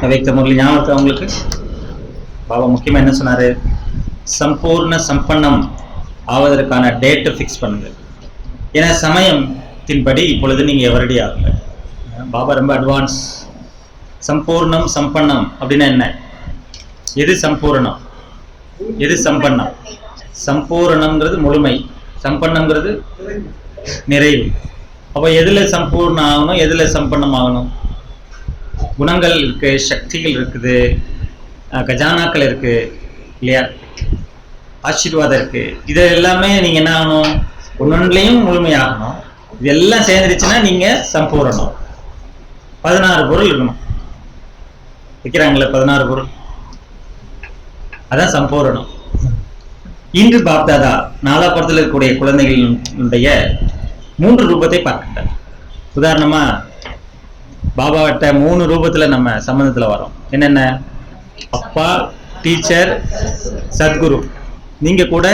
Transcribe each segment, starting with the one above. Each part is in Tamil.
அவைத்த முரளி ஞாபகத்தை உங்களுக்கு பாபா முக்கியமா என்ன சொன்னாரு? சம்பூர்ண சம்பன்னம் ஆவதற்கான டேட்டை ஃபிக்ஸ் பண்ணுங்க. ஏன்னா சமயத்தின்படி இப்பொழுது நீங்க எவரடி ஆகுங்க. பாபா ரொம்ப அட்வான்ஸ். சம்பூர்ணம் சம்பன்னம் அப்படின்னா என்ன? எது சம்பூர்ணம், எது சம்பன்னம்? சம்பூர்ணம்ங்கிறது முழுமை, சம்பன்னம்ங்கிறது நிறைவு. அப்போ எதுல சம்பூர்ணம் ஆகணும், எதுல சம்பன்னம் ஆகணும்? குணங்கள் இருக்கு, சக்திகள் இருக்குது, கஜானாக்கள் இருக்கு இல்லையா, ஆசீர்வாதம் இருக்கு. இது எல்லாமே நீங்க என்ன ஆகணும்? ஒன்னொன்னுலையும் முழுமையாகணும். இது எல்லாம் சேர்ந்துருச்சுன்னா நீங்க சம்பூரணம். 16 பொருள் இருக்கணும். வைக்கிறாங்களே 16 பொருள், அதான் சம்பூரணம். இன்று பாப்தாதா நாலாபுரத்தில் இருக்கக்கூடிய குழந்தைகளுடைய 3 ரூபத்தை பார்க்கின்றார். உதாரணமா பாபாவிட்ட 3 ரூபத்துல நம்ம சம்பந்தத்துல வரோம். என்னென்ன? அப்பா, டீச்சர், சத்குரு. நீங்க கூட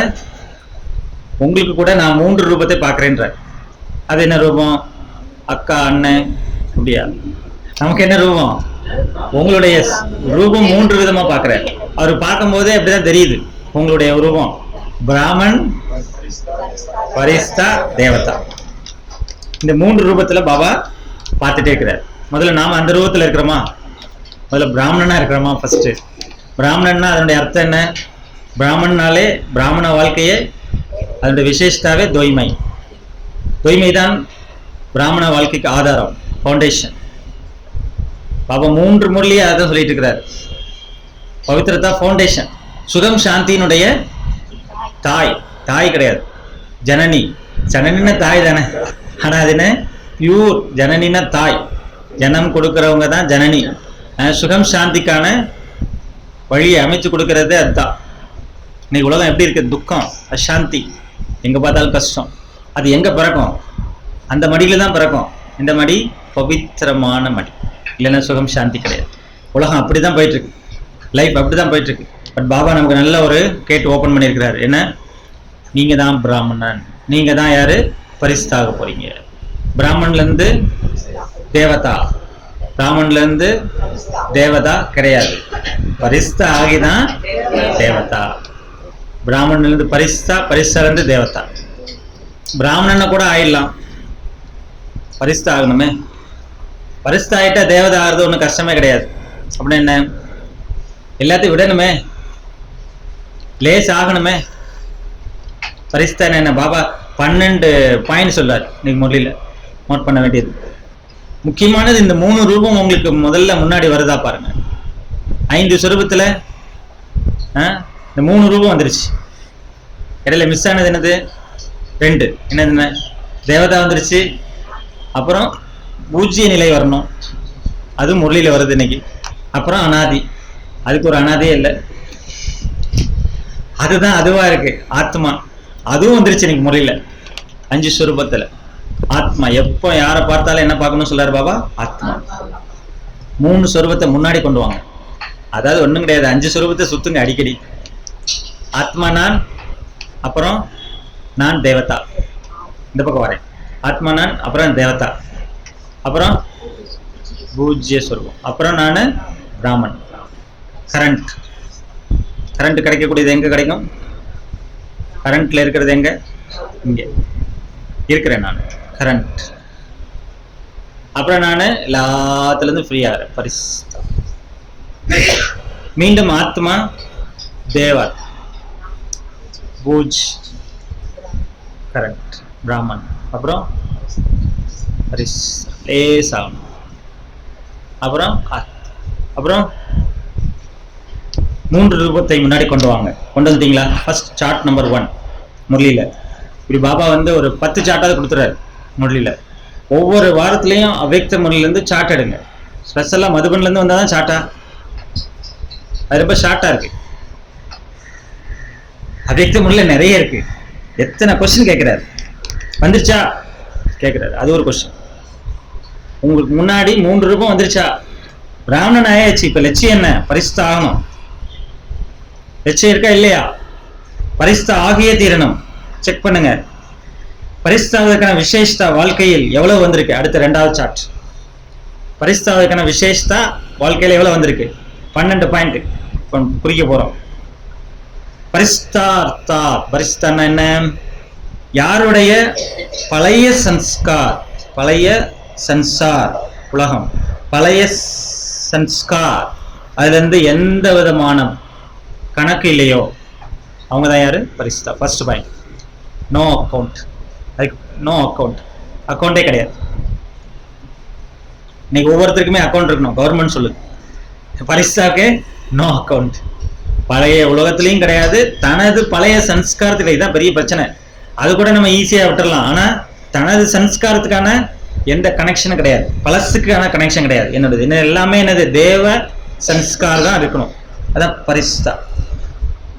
உங்களுக்கு கூட நான் 3 ரூபத்தை பார்க்கிறேன்ற. அது என்ன ரூபம்? அக்கா, அண்ணன், அப்படியா? நமக்கு என்ன ரூபம்? உங்களுடைய ரூபம் 3 விதமா பார்க்கிறேன். அவர் பார்க்கும் போதே அப்படிதான் தெரியுது. உங்களுடைய ரூபம் பிராமன், பரிஸ்தா, தேவதா. இந்த 3 ரூபத்துல பாபா பார்த்துட்டே இருக்கிறார். முதல்ல நாம அந்த ரூபத்துல இருக்கிறோமா? முதல்ல பிராமணனா இருக்கிறோமா? ஃபர்ஸ்ட் பிராமணன்னா அதனுடைய அர்த்தம் என்ன? பிராமணனாலே பிராமண வாழ்க்கையே அதனுடைய விசேஷத்தாவே தூய்மை. தூய்மை தான் பிராமண வாழ்க்கைக்கு ஆதாரம், ஃபவுண்டேஷன். பாபா 3 முறையிலேயே அதான் சொல்லிட்டு இருக்கிறார். பவித்திரதா ஃபவுண்டேஷன். சுகம் சாந்தியினுடைய தாய். தாய் கிடையாது, ஜனனி. ஜனனின்னா தாய் தானே, ஆனா அது என்ன? பியூர் ஜனனின்னா தாய். ஜனம் கொடுக்கிறவங்க தான் ஜனனி. சுகம் சாந்திக்கான வழியை அமைச்சு கொடுக்கறது அதுதான். இன்னைக்கு உலகம் எப்படி இருக்கு? துக்கம், அசாந்தி, எங்க பார்த்தாலும் கஷ்டம். அது எங்க பிறக்கும்? அந்த மடியில தான் பிறக்கும். இந்த மடி பவித்திரமான மடி, இல்லைன்னா சுகம் சாந்தி கிடையாது. உலகம் அப்படிதான் போயிட்டு இருக்கு, லைஃப் அப்படிதான் போயிட்டு இருக்கு. பட் பாபா நமக்கு நல்ல ஒரு கேட் ஓபன் பண்ணியிருக்கிறார். என்ன? நீங்க தான் பிராமணன். நீங்க தான் யாரு? பரிஸ்தாக போறீங்க. பிராமன்ல இருந்து தேவதா, பிராமன்ல இருந்து தேவதா கிடையாது. பரிஸ்தா ஆகிதான் தேவதா. பிராமன்ல இருந்து பரிஸ்தா, பரிஸ்தால இருந்து தேவதா. பிராமணனை கூட ஆயிடலாம், பரிஸ்தா ஆகணுமே. பரிஸ்தா ஆயிட்டா தேவதா ஆகிறது ஒன்றும் கஷ்டமே கிடையாது. அப்படின்னா என்ன? எல்லாத்தையும் விடணுமே, லேஸ் ஆகணுமே. பரிஸ்தா என்ன? பாபா 12 பாயிண்ட் சொல்றாரு இன்னைக்கு முரளியில. நோட் பண்ண வேண்டியது முக்கியமானது. இந்த 3 ரூபம் உங்களுக்கு முதல்ல முன்னாடி வருதா பாருங்க. 5 சொரூபத்துல இந்த 3 ரூபம் வந்துருச்சு. இடையில மிஸ் ஆனது என்னது? 2. என்னதுன்னு? தேவதா வந்துருச்சு. அப்புறம் பூஜ்ய நிலை வரணும், அது முரளியில வருது இன்னைக்கு. அப்புறம் அனாதி, அதுக்கு ஒரு அனாதியே இல்லை, அதுதான் அதுவா இருக்கு ஆத்மா. அதுவும் வந்துருச்சு இன்னைக்கு முறையில. 5 சொரூபத்துல ஆத்மா. எப்போ யாரை பார்த்தாலும் என்ன பார்க்கணும்னு சொல்றாரு பாபா? ஆத்மா. 3 சொரூபத்தை முன்னாடி கொண்டு வாங்க. அதாவது ஒண்ணும் கிடையாது, 5 சொரூபத்தை சுத்துங்க அடிக்கடி. ஆத்மா நான், அப்புறம் நான் தேவதா. இந்த பக்கம் வரேன். ஆத்மா நான், அப்புறம் தேவதா, அப்புறம் பூஜ்ய சொரூபம், அப்புறம் நான் பிராமன். கரண்ட். கரண்ட் கிடைக்கக்கூடியது எங்க கிடைக்கும்? கரண்ட்ல இருக்கிறது எங்க? இங்க இருக்கிறேன் நான், கரண்ட். அப்புறம் நான் எல்லாத்துல இருந்து ஃப்ரீ ஆகிறேன், பரிஸ்தா. மீண்டும் ஆத்மா, தேவா, பூஜ், கரண்ட், பிராமன், அப்புறம் லேஸ் ஆகணும். அப்புறம் அப்புறம் 3 ரூபத்தை முன்னாடி கொண்டு வாங்க. கொண்டு வந்துட்டீங்களா? ஃபர்ஸ்ட் சார்ட் நம்பர் 1 முரளியில. இப்படி பாபா வந்து ஒரு 10 சார்ட்டாவது கொடுத்துறாரு முரளியில. ஒவ்வொரு வாரத்திலையும் அவ்யக்த முரளிலேருந்து சார்ட் எடுங்க. ஸ்பெஷலாக மதுபன்லேருந்து வந்தால் தான் சார்ட்டா? அது ரொம்ப ஷார்ட்டாக இருக்கு. அவ்யக்த முரளியில் நிறைய இருக்கு. எத்தனை கொஸ்டின் கேட்குறாரு? வந்துருச்சா கேட்குறாரு, அது ஒரு கொஸ்டின். உங்களுக்கு முன்னாடி 3 ரூபம் வந்துருச்சா? பிராமணன் ஆயாச்சு. இப்போ லட்சியம் என்ன? பரிஸ்தா ஆகணும். லட்சியம் இருக்கா இல்லையா? பரிஸ்தா ஆகியே தீரணும். செக் பண்ணுங்க. பரிஸ்தாவதற்கான விசேஷதா வாழ்க்கையில் எவ்வளவு வந்திருக்கு? அடுத்த 2வது சார்ட். பரிஸ்தாவதற்கான விசேஷதா வாழ்க்கையில எவ்வளவு வந்திருக்கு? 12 பாயிண்ட் குறிக்க போறோம். பரிஸ்தார்த்தா, பரிஸ்தான்னா என்ன? யாருடைய பழைய சன்ஸ்கார், பழைய சன்சார் உலகம், பழைய சன்ஸ்கார், அதுல இருந்து எந்த விதமான கணக்கு இல்லையோ அவங்க தான் யாரு? பரிஸ்தா. First point, no account. அதுக்கு நோ அக்கௌண்ட், அக்கௌண்டே கிடையாது. இன்னைக்கு ஒவ்வொருத்தருக்குமே அக்கௌண்ட் இருக்கணும், கவர்மெண்ட் சொல்லுது. பரிஸ்தாக்கு நோ அக்கௌண்ட். பழைய உலகத்திலையும் கிடையாது, தனது பழைய சன்ஸ்காரத்துல. இதுதான் பெரிய பிரச்சனை. அது கூட நம்ம ஈஸியா விட்டுறலாம், ஆனா தனது சன்ஸ்காரத்துக்கான எந்த கனெக்ஷனும் கிடையாது, பழசுக்கான கனெக்ஷன் கிடையாது. என்னது என்ன எல்லாமே என்னது? தேவ சன்ஸ்கார் தான் இருக்கணும். அதான் பரிஸ்தா.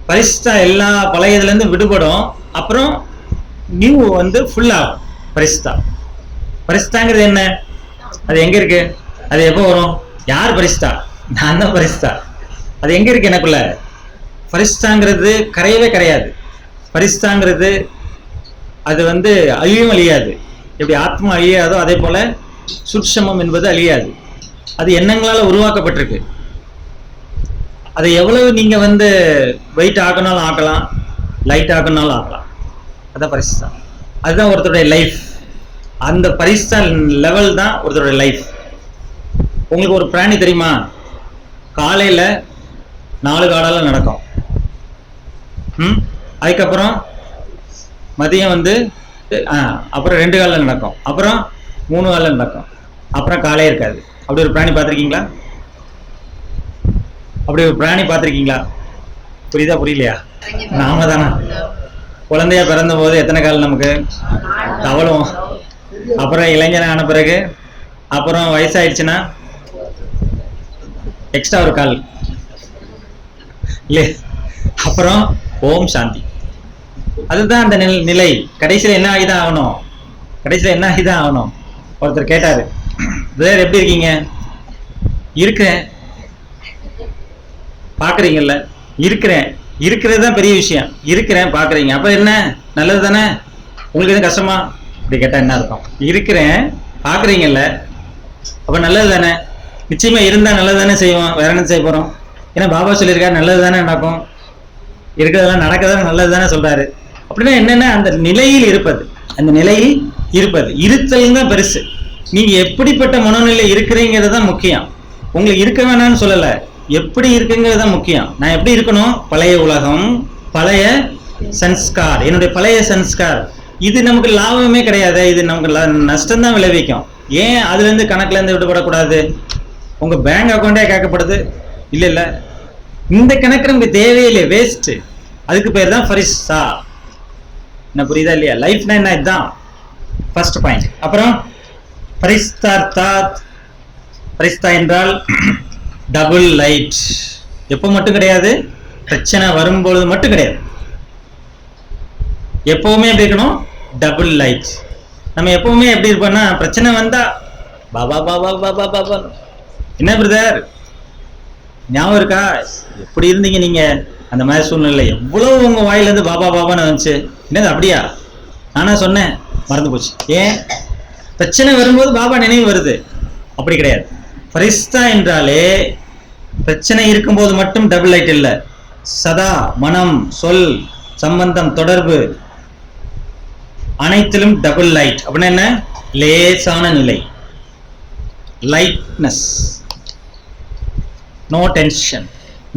பரிஸ்தா எல்லா பழையதுல இருந்து விடுபடும், அப்புறம் நியூ ஃபுல் ஆகும். பரிஸ்தா. பரிஸ்தாங்கிறது என்ன? அது எங்க இருக்கு? அது எப்போ வரும்? யார் பரிஸ்தா? நான் தான் பரிஸ்தா. அது எங்க இருக்கு எனக்குள்ள? பரிஸ்தாங்கிறது கரையவே கிடையாது. பரிஸ்தாங்கிறது அது அழியும் அழியாது. எப்படி ஆத்மா அழியாதோ அதே போல சுட்சமம் என்பது அழியாது. அது எண்ணங்களால உருவாக்கப்பட்டிருக்கு. அதை எவ்வளவு நீங்க வெயிட் ஆக்கனாலும் ஆக்கலாம், லைட் ஆக்கனாலும் ஆக்கலாம். அதான் பரிஸ்தா. அதுதான் ஒருத்தருடைய லைஃப். அந்த பரிஸ்தா லெவல் தான் ஒருத்தருடைய லைஃப். உங்களுக்கு ஒரு பிராணி தெரியுமா? காலையில 4 காலால நடக்கும், அதுக்கப்புறம் மதியம் அப்புறம் 2 காலில் நடக்கும், அப்புறம் 3 காலில் நடக்கும், அப்புறம் காலே இருக்காது. அப்படி ஒரு பிராணி பார்த்துருக்கீங்களா? அப்படி ஒரு பிராணி பார்த்துருக்கீங்களா? புரியுதா புரியலையா? நாம தானே குழந்தைய பிறந்த போது எத்தனை கால் நமக்கு தவளும், அப்புறம் இளைஞன் ஆன பிறகு, அப்புறம் வயசாயிடுச்சுன்னா எக்ஸ்ட்ரா ஒரு கால் இல்லையே, அப்புறம் ஓம் சாந்தி. அதுதான் அந்த நிலை. கடைசியில் என்ன ஆகிதான் ஆகணும்? கடைசியில் என்ன ஆகிதான் ஆகணும்? ஒருத்தர் கேட்டாரு, வேற எப்படி இருக்கீங்க? இருக்கிறேன். பாக்குறீங்கல்ல? இருக்கிறேன். இருக்கிறது தான் பெரிய விஷயம். இருக்கிறேன், பாக்குறீங்க, அப்ப என்ன? நல்லது தானே? உங்களுக்கு எதுவும் கஷ்டமா? அப்படி கேட்டா என்ன அர்த்தம்? இருக்கிறேன், பாக்குறீங்கல்ல, அப்ப நல்லது தானே? நிச்சயமா இருந்தா நல்லது தானே செய்வோம். வேற என்ன செய்ய போறோம்? ஏன்னா பாபா சொல்லியிருக்காரு நல்லது தானே நடக்கும், இருக்கிறதெல்லாம் நடக்கதான் நல்லது தானே சொல்றாரு. அப்படின்னா என்னன்னா அந்த நிலையில் இருப்பது, அந்த நிலையில் இருப்பது, இருத்தல் தான் பெருசு. நீங்க எப்படிப்பட்ட மனநிலை இருக்கிறீங்கிறது தான் முக்கியம். உங்களுக்கு இருக்க வேணாம்னு சொல்லல, எப்படி இருக்குங்கிறது தான் முக்கியம். நான் எப்படி இருக்கணும்? பழைய உலகம், பழைய சன்ஸ்கார், என்னுடைய பழைய சன்ஸ்கார். இது நமக்கு லாபமே கிடையாது, இது நமக்கு நஷ்டம் தான் விளைவிக்கும். ஏன் அதுல இருந்து கணக்குல இருந்து விடுபடக்கூடாது? உங்க பேங்க் அக்கௌண்டே கேட்கப்படுது. இல்ல இல்ல, இந்த கணக்கு நமக்கு தேவையில்லை, வேஸ்ட். அதுக்கு பேர் தான் பரிஸ்தா. என்ன புரியுதா இல்லையா? லைஃப்னா என்ன? இதுதான் ஃபர்ஸ்ட் பாயிண்ட். அப்புறம் பரிஸ்தார்த்தாத். பரிஸ்தா என்றால் டபுள் லைட். எப்போ மட்டும் கிடையாது, பிரச்சனை வரும்பொழுது மட்டும் கிடையாது, எப்பவுமே எப்படி இருக்கணும்? Double light. நம்ம எப்பவுமே எப்படி இருப்போம்னா, பிரச்சனை வந்தா பாபா பாபா பாபா பாபா. என்ன பிரதர் ஞாபகம் இருக்கா? எப்படி இருந்தீங்க நீங்க அந்த மாதிரி சூழ்நிலை? எவ்வளவு உங்க வாயிலிருந்து பாபா பாபான்னு வந்துச்சு. என்னது அப்படியா? நானா சொன்னேன், மறந்து போச்சு. ஏன்? பிரச்சனை வரும்போது பாபா நினைவு வருது. அப்படி கிடையாது. பரிஸ்தா என்றாலே பிரச்சனை இருக்கும்போது மட்டும் டபுள் லைட் இல்லை, சதா மனம், சொல், சம்பந்தம், தொடர்பு அனைத்திலும் டபுள் லைட். அப்படின்னா என்ன? லேசான நிலை, lightness, no tension,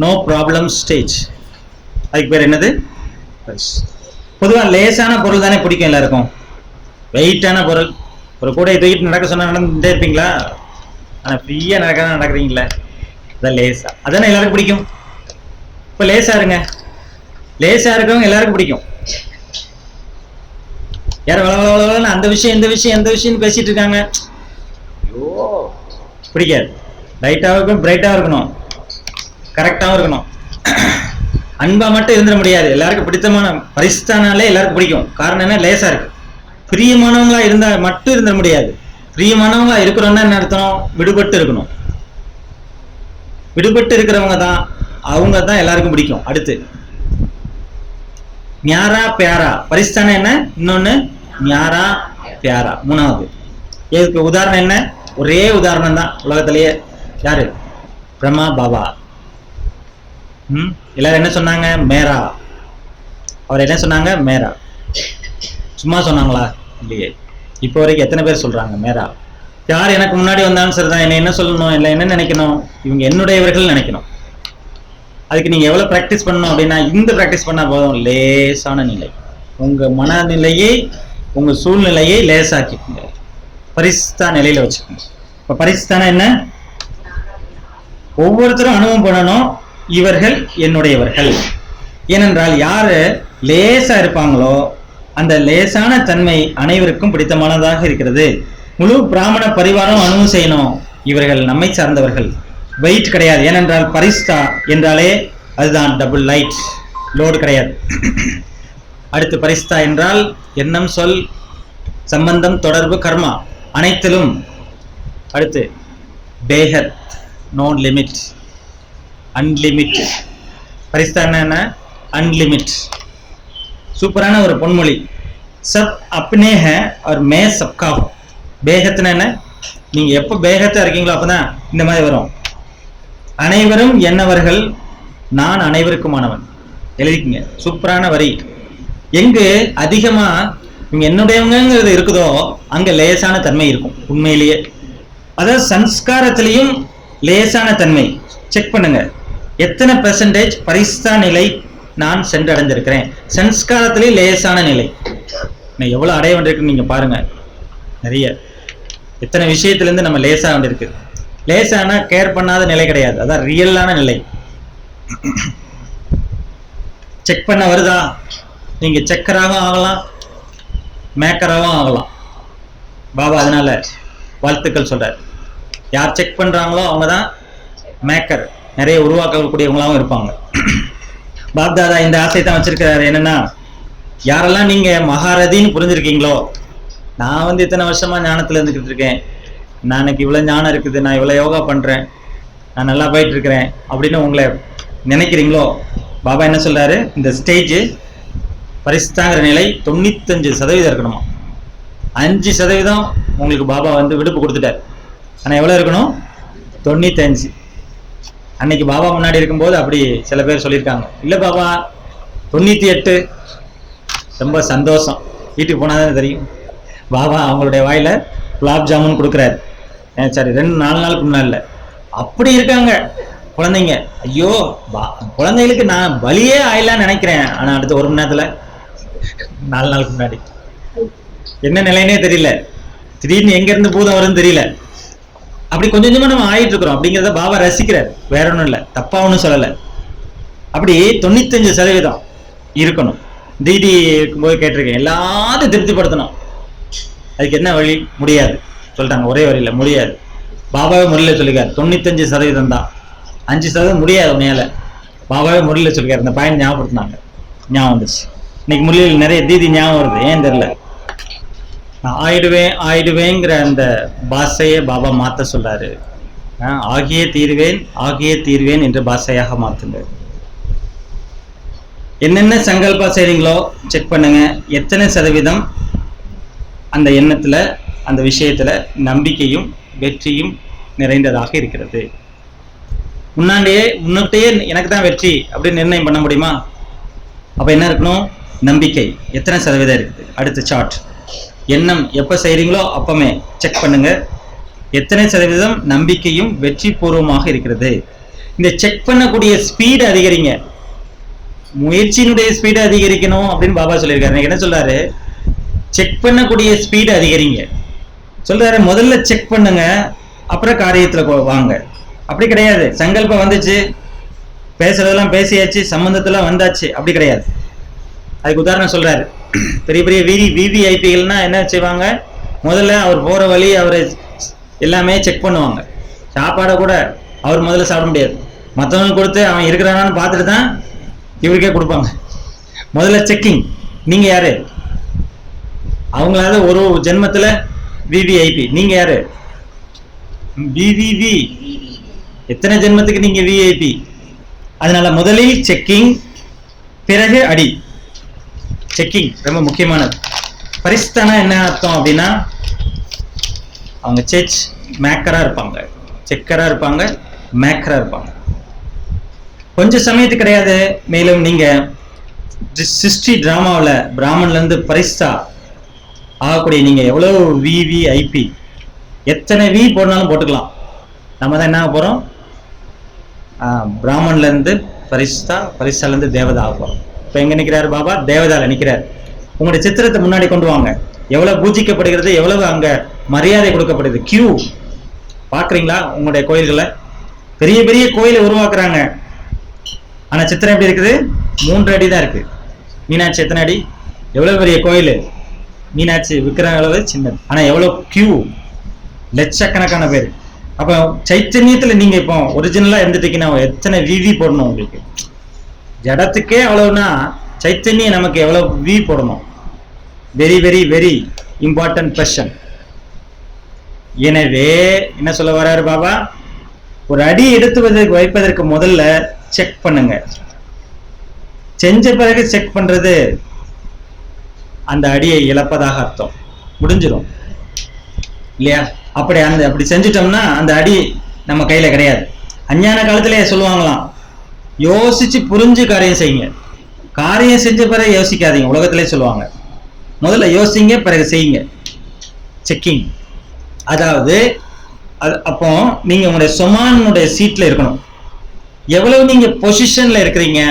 no problem stage. அதுக்கு பேர் என்னது? பொதுவாக லேசான பொருள் தானே பிடிக்கும் எல்லாருக்கும். வெயிட்டான பொருள், ஒரு கூடையை தூக்கிட்டு நடக்க சொன்னா நடந்துட்டே இருப்பீங்களா? ஆனால் ஃப்ரீயாக நடக்கிறீங்களா? அதான் லேசா, அதானே எல்லாருக்கும் பிடிக்கும். இப்போ லேசா இருங்க, லேசா இருக்கவங்க எல்லாருக்கும் பிடிக்கும். யாரும் வளவளவளன்னு அந்த விஷயம் இந்த விஷயம் எந்த விஷயம் பேசிட்டு இருக்காங்க, ஐயோ பிடிக்காது. லைட்டாகவும் இருக்கணும், பிரைட்டாகவும் இருக்கணும், கரெக்டாகவும் இருக்கணும். அன்பா மட்டும் இருந்துட முடியாது. எல்லாருக்கும் பிடித்தமான பரிஸ்தானாலே எல்லாருக்கும் பிடிக்கும். காரணம் என்ன? லேசா இருக்கு. பிரியமானவங்களா இருந்தா மட்டும் இருந்துட முடியாது. பிரியமானவங்களா இருக்கிறோம்னா என்ன அர்த்தம்? விடுபட்டு இருக்கணும். விடுபட்டு இருக்கிறவங்க தான், அவங்க தான் எல்லாருக்கும் பிடிக்கும். அடுத்து ஞாரா பியாரா. பரிஸ்தானா என்ன? இன்னொன்னு ஞாரா பியாரா, மூணாவது. இதுக்கு உதாரணம் என்ன? ஒரே உதாரணம் தான் உலகத்திலேயே. யாரு? பிரம்மா பாபா. எல்லாரும் என்ன சொன்னாங்க? மேரா. அவர் என்ன சொன்னாங்க? மேரா. சும்மா சொன்னாங்களா? இல்லையே. இப்போ வரைக்கும் எத்தனை பேர் சொல்றாங்க மேரா? யார் எனக்கு முன்னாடி வந்தாலும் சரிதான், என்ன என்ன சொல்லணும், இல்லை என்ன நினைக்கணும், இவங்க என்னுடையவர்கள் நினைக்கணும். அதுக்கு நீங்க எவ்வளவு பிராக்டிஸ் பண்ணணும் அப்படின்னா, இந்த பிராக்டிஸ் பண்ணா போதும். லேசான நிலை, உங்க மனநிலையை உங்க சூழ்நிலையை லேசாக்கிக்கோங்க, பரிசுத்தா நிலையில வச்சுக்கோங்க. இப்ப பரிசுத்தான என்ன? ஒவ்வொருத்தரும் அனுபவம் பண்ணணும், இவர்கள் என்னுடையவர்கள். ஏனென்றால் யாரு லேசா இருப்பாங்களோ அந்த லேசான தன்மை அனைவருக்கும் பிடித்தமானதாக இருக்கிறது. முழு பிராமண பரிவாரம் அனுபவம் செய்யணும், இவர்கள் நம்மை சார்ந்தவர்கள். வெயிட் கிடையாது. ஏனென்றால் பரிஸ்தா என்றாலே அதுதான் டபுள் லைட், லோடு கிடையாது. அடுத்து பரிஸ்தா என்றால் எண்ணம், சொல், சம்பந்தம், தொடர்பு, கர்மா அனைத்திலும். அடுத்து Behat, no limit, unlimit. Barista என்ன? அன்லிமிட். சூப்பரான ஒரு பொன்மொழி. சப் அப்னே ஹே और मैं सबका हूं. பேகத்னா என்ன? நீங்க எப்ப பேகத்தா இருக்கீங்களோ அப்பதான் இந்த மாதிரி வரும். அனைவரும் என்னவர்கள், நான் அனைவருக்குமானவன். எழுதிக்கங்க, சூப்பரான வரி. எங்கு அதிகமா நீங்க என்னுடையவங்கிறது இருக்குதோ அங்க லேசான தன்மை இருக்கும். உண்மையிலேயே அதாவது சன்ஸ்காரத்திலையும் லேசான தன்மை. செக் பண்ணுங்க, எத்தனை பெர்சன்டேஜ் பரிஸ்தா நிலை நான் சென்றடைஞ்சிருக்கிறேன். சன்ஸ்காரத்திலே லேசான நிலை எவ்வளவு அடைய வேண்டியிருக்கு நீங்க பாருங்க. நிறைய எத்தனை விஷயத்துல இருந்து நம்ம லேசா வந்திருக்கு. லேசான கேர் பண்ணாத நிலை கிடையாது, அதான் ரியலான நிலை. செக் பண்ண வருதா? நீங்க செக்கராகவும் ஆகலாம், மேக்கராகவும் ஆகலாம். பாபா அதனால வாழ்த்துக்கள் சொல்றாரு. யார் செக் பண்றாங்களோ அவங்கதான் மேக்கர், நிறைய உருவாக்கக்கூடியவங்களாவும் இருப்பாங்க. பாப்தாதா இந்த ஆசை தான் வச்சிருக்கிறாரு. என்னன்னா, யாரெல்லாம் நீங்க மகாரதின்னு புரிஞ்சிருக்கீங்களோ, நான் இத்தனை வருஷமா ஞானத்துல இருந்துகிட்டு இருக்கேன், நான் எனக்கு இவ்வளவு ஞானம் இருக்குது, நான் இவ்வளவு யோகா பண்றேன், நான் நல்லா போயிட்டு இருக்கிறேன் அப்படின்னு உங்களை நினைக்கிறீங்களோ, பாபா என்ன சொல்றாரு? இந்த ஸ்டேஜ் பரிசுத்தாங்கிற நிலை 95% இருக்கணுமா. 5% உங்களுக்கு பாபா விடுப்பு கொடுத்துட்டார். ஆனா எவ்வளவு இருக்கணும்? 95. அன்னைக்கு பாபா முன்னாடி இருக்கும்போது அப்படி சில பேர் சொல்லியிருக்காங்க, இல்ல பாபா 98. ரொம்ப சந்தோஷம். வீட்டுக்கு போனாதான் தெரியும். பாபா அவங்களுடைய வாயில குலாப் ஜாமுன் கொடுக்குறாரு. சரி, 2-4 நாளுக்கு முன்னாடி அப்படி இருக்காங்க குழந்தைங்க. ஐயோ, குழந்தைகளுக்கு நான் பலியே ஆயிடலான்னு நினைக்கிறேன். ஆனா அடுத்த 1 மணி நேரத்துல 4 நாளுக்கு முன்னாடி என்ன நிலைன்னே தெரியல, திடீர்னு எங்க இருந்து பூதம் வரும்னு தெரியல. அப்படி கொஞ்சம் கொஞ்சமா நம்ம ஆயிட்டு இருக்கிறோம். அப்படிங்கிறத பாபா ரசிக்கிறார், வேற ஒன்றும் இல்லை, தப்பா ஒன்றும் சொல்லலை. அப்படி 95% இருக்கணும். டிடி இருக்கும்போது கேட்டிருக்கேன், எல்லாத்தையும் திருப்திப்படுத்தணும். அதுக்கு என்ன வழி? முடியாது சொல்லிட்டாங்க. ஒரே வழியில முடியாது. பாபாவே முறையில் சொல்லிக்காரு, 95% தான், 5% முடியாது உண்மையால. பாபாவே முறையில் சொல்லிக்காரு. இந்த பையன் ஞாபகப்படுத்தினாங்க, ஞாபகம் வந்துச்சு. இன்னைக்கு முறையில் நிறைய தீதி ஞாபகம் வருது, ஏன் தெரியல. ஆயிடுவேங்கிற அந்த பாஷையை பாபா மாத்த சொல்றாரு. ஆகியே தீர்வேன் என்ற பாஷையாக மாத்துங்க. என்னென்ன சங்கல்பா செய்றீங்களோ செக் பண்ணுங்க, எத்தனை சதவீதம் அந்த எண்ணத்துல, அந்த விஷயத்துல நம்பிக்கையும் வெற்றியும் நிறைந்ததாக இருக்கிறது. முன்னாடியே எனக்கு தான் வெற்றி அப்படின்னு நிர்ணயம் பண்ண முடியுமா? அப்ப என்ன இருக்கணும்? நம்பிக்கை எத்தனை சதவீதம் இருக்குது. அடுத்த சார்ட், எண்ணம் எப்ப செய்றீங்களோ அப்பமே செக் பண்ணுங்க, எத்தனை சதவீதம் நம்பிக்கையும் வெற்றி பூர்வமாக இருக்கிறது. இந்த செக் பண்ணக்கூடிய ஸ்பீடு அதிகரிங்க, முயற்சியினுடைய ஸ்பீடு அதிகரிக்கணும் அப்படின்னு பாபா சொல்லியிருக்காரு. என்ன சொல்றாரு? செக் பண்ணக்கூடிய ஸ்பீடு அதிகரிங்க சொல்றாரு. முதல்ல செக் பண்ணுங்க, அப்புறம் காரியத்துல வாங்க. அப்படி கிடையாது. சங்கல்பம் வந்துச்சு, பேசுறதெல்லாம் பேசியாச்சு, சம்பந்தத்தெல்லாம் வந்தாச்சு, அப்படி கிடையாது. அதுக்கு உதாரணம் சொல்றாரு. பெரிய பெரிய விவிஐபிகள்னா என்ன செய்வாங்க? முதல்ல அவர் போற வழி, அவரை எல்லாமே செக் பண்ணுவாங்க. சாப்பாடை கூட அவர் முதல்ல சாப்பிட முடியாது, மற்றவங்க கொடுத்து அவன் இருக்கிறானான்னு பார்த்துட்டு தான் இவருக்கே கொடுப்பாங்க. முதல்ல செக்கிங். நீங்க யாரு? அவங்களாவது ஒரு ஜென்மத்துல விவிஐபி, நீங்க யாரு? விவிவி. எத்தனை ஜென்மத்துக்கு நீங்க விஐபி? அதனால முதலில் செக்கிங், பிறகு அடி. செக்கிங் ரொம்ப முக்கியமானது. பரிசுத்தானா என்ன அர்த்தம் அப்படின்னா, அவங்க செக் மேக்கரா இருப்பாங்க, செக்கரா இருப்பாங்க, மேக்கரா இருப்பாங்க. கொஞ்சம் சமயத்துக்கு கிடையாது. மேலும் நீங்க சிருஷ்டி டிராமாவில் பிராமன்ல இருந்து பரிஸ்தா ஆகக்கூடிய நீங்க எவ்வளவு விவிஐபி எத்தனை வி போடனாலும் போட்டுக்கலாம். நம்ம தான் என்ன ஆக போறோம்? பிராமன்ல இருந்து பரிஸ்தால இருந்து தேவதா ஆக போறோம். இப்ப எங்க நிக்கிறாரு பாபா? தேவதால நிக்கிறார். உங்களுடைய சித்திரத்தை முன்னாடி கொண்டு வாங்க. எவ்வளவு பூஜிக்கப்படுகிறது, எவ்வளவு அங்க மரியாதை கொடுக்கப்படுது. கியூ பாக்குறீங்களா? உங்களுடைய கோயில்களை பெரிய பெரிய கோயிலை உருவாக்குறாங்க. ஆனா சித்திரம் எப்படி இருக்குது? 3 அடி தான் இருக்கு. மீனாட்சி எத்தனை அடி? எவ்வளவு பெரிய கோயில்! மீனாட்சி விக்கிற அளவு சின்னது. ஆனா எவ்வளவு கியூ, லட்சக்கணக்கான பேர். அப்ப சைத்தன்யத்துல நீங்க இப்போ ஒரிஜினலா இருந்துட்டீங்கன்னா எத்தனை விவி போடணும் உங்களுக்கு? ஜடத்துக்கே அவ்வளவுனா சைத்தன்யம் நமக்கு எவ்வளவு வி போடணும்? Very very very important question. எனவே என்ன சொல்ல வர்றாரு பாபா? ஒரு அடி எடுத்து வைப்பதற்கு முதல்ல செக் பண்ணுங்க. செஞ்ச பிறகு செக் பண்றது அந்த அடியை இழப்பதாக அர்த்தம். முடிஞ்சிடும் இல்லையா? அப்படி செஞ்சுட்டோம்னா அந்த அடி நம்ம கையில கிடையாது. அஞ்ஞான காலத்திலே சொல்லுவாங்களாம், யோசிச்சு புரிஞ்சு காரியம் செய்யுங்க. காரியம் செஞ்ச பிறகு யோசிக்காதீங்க. உலகத்திலே சொல்லுவாங்க, முதல்ல யோசிங்க பிறகு செய்யுங்க. செக்கிங். அதாவது அப்போ நீங்க உங்களுடைய சொமானுடைய சீட்ல இருக்கணும். எவ்வளவு நீங்க பொசிஷன்ல இருக்கிறீங்க,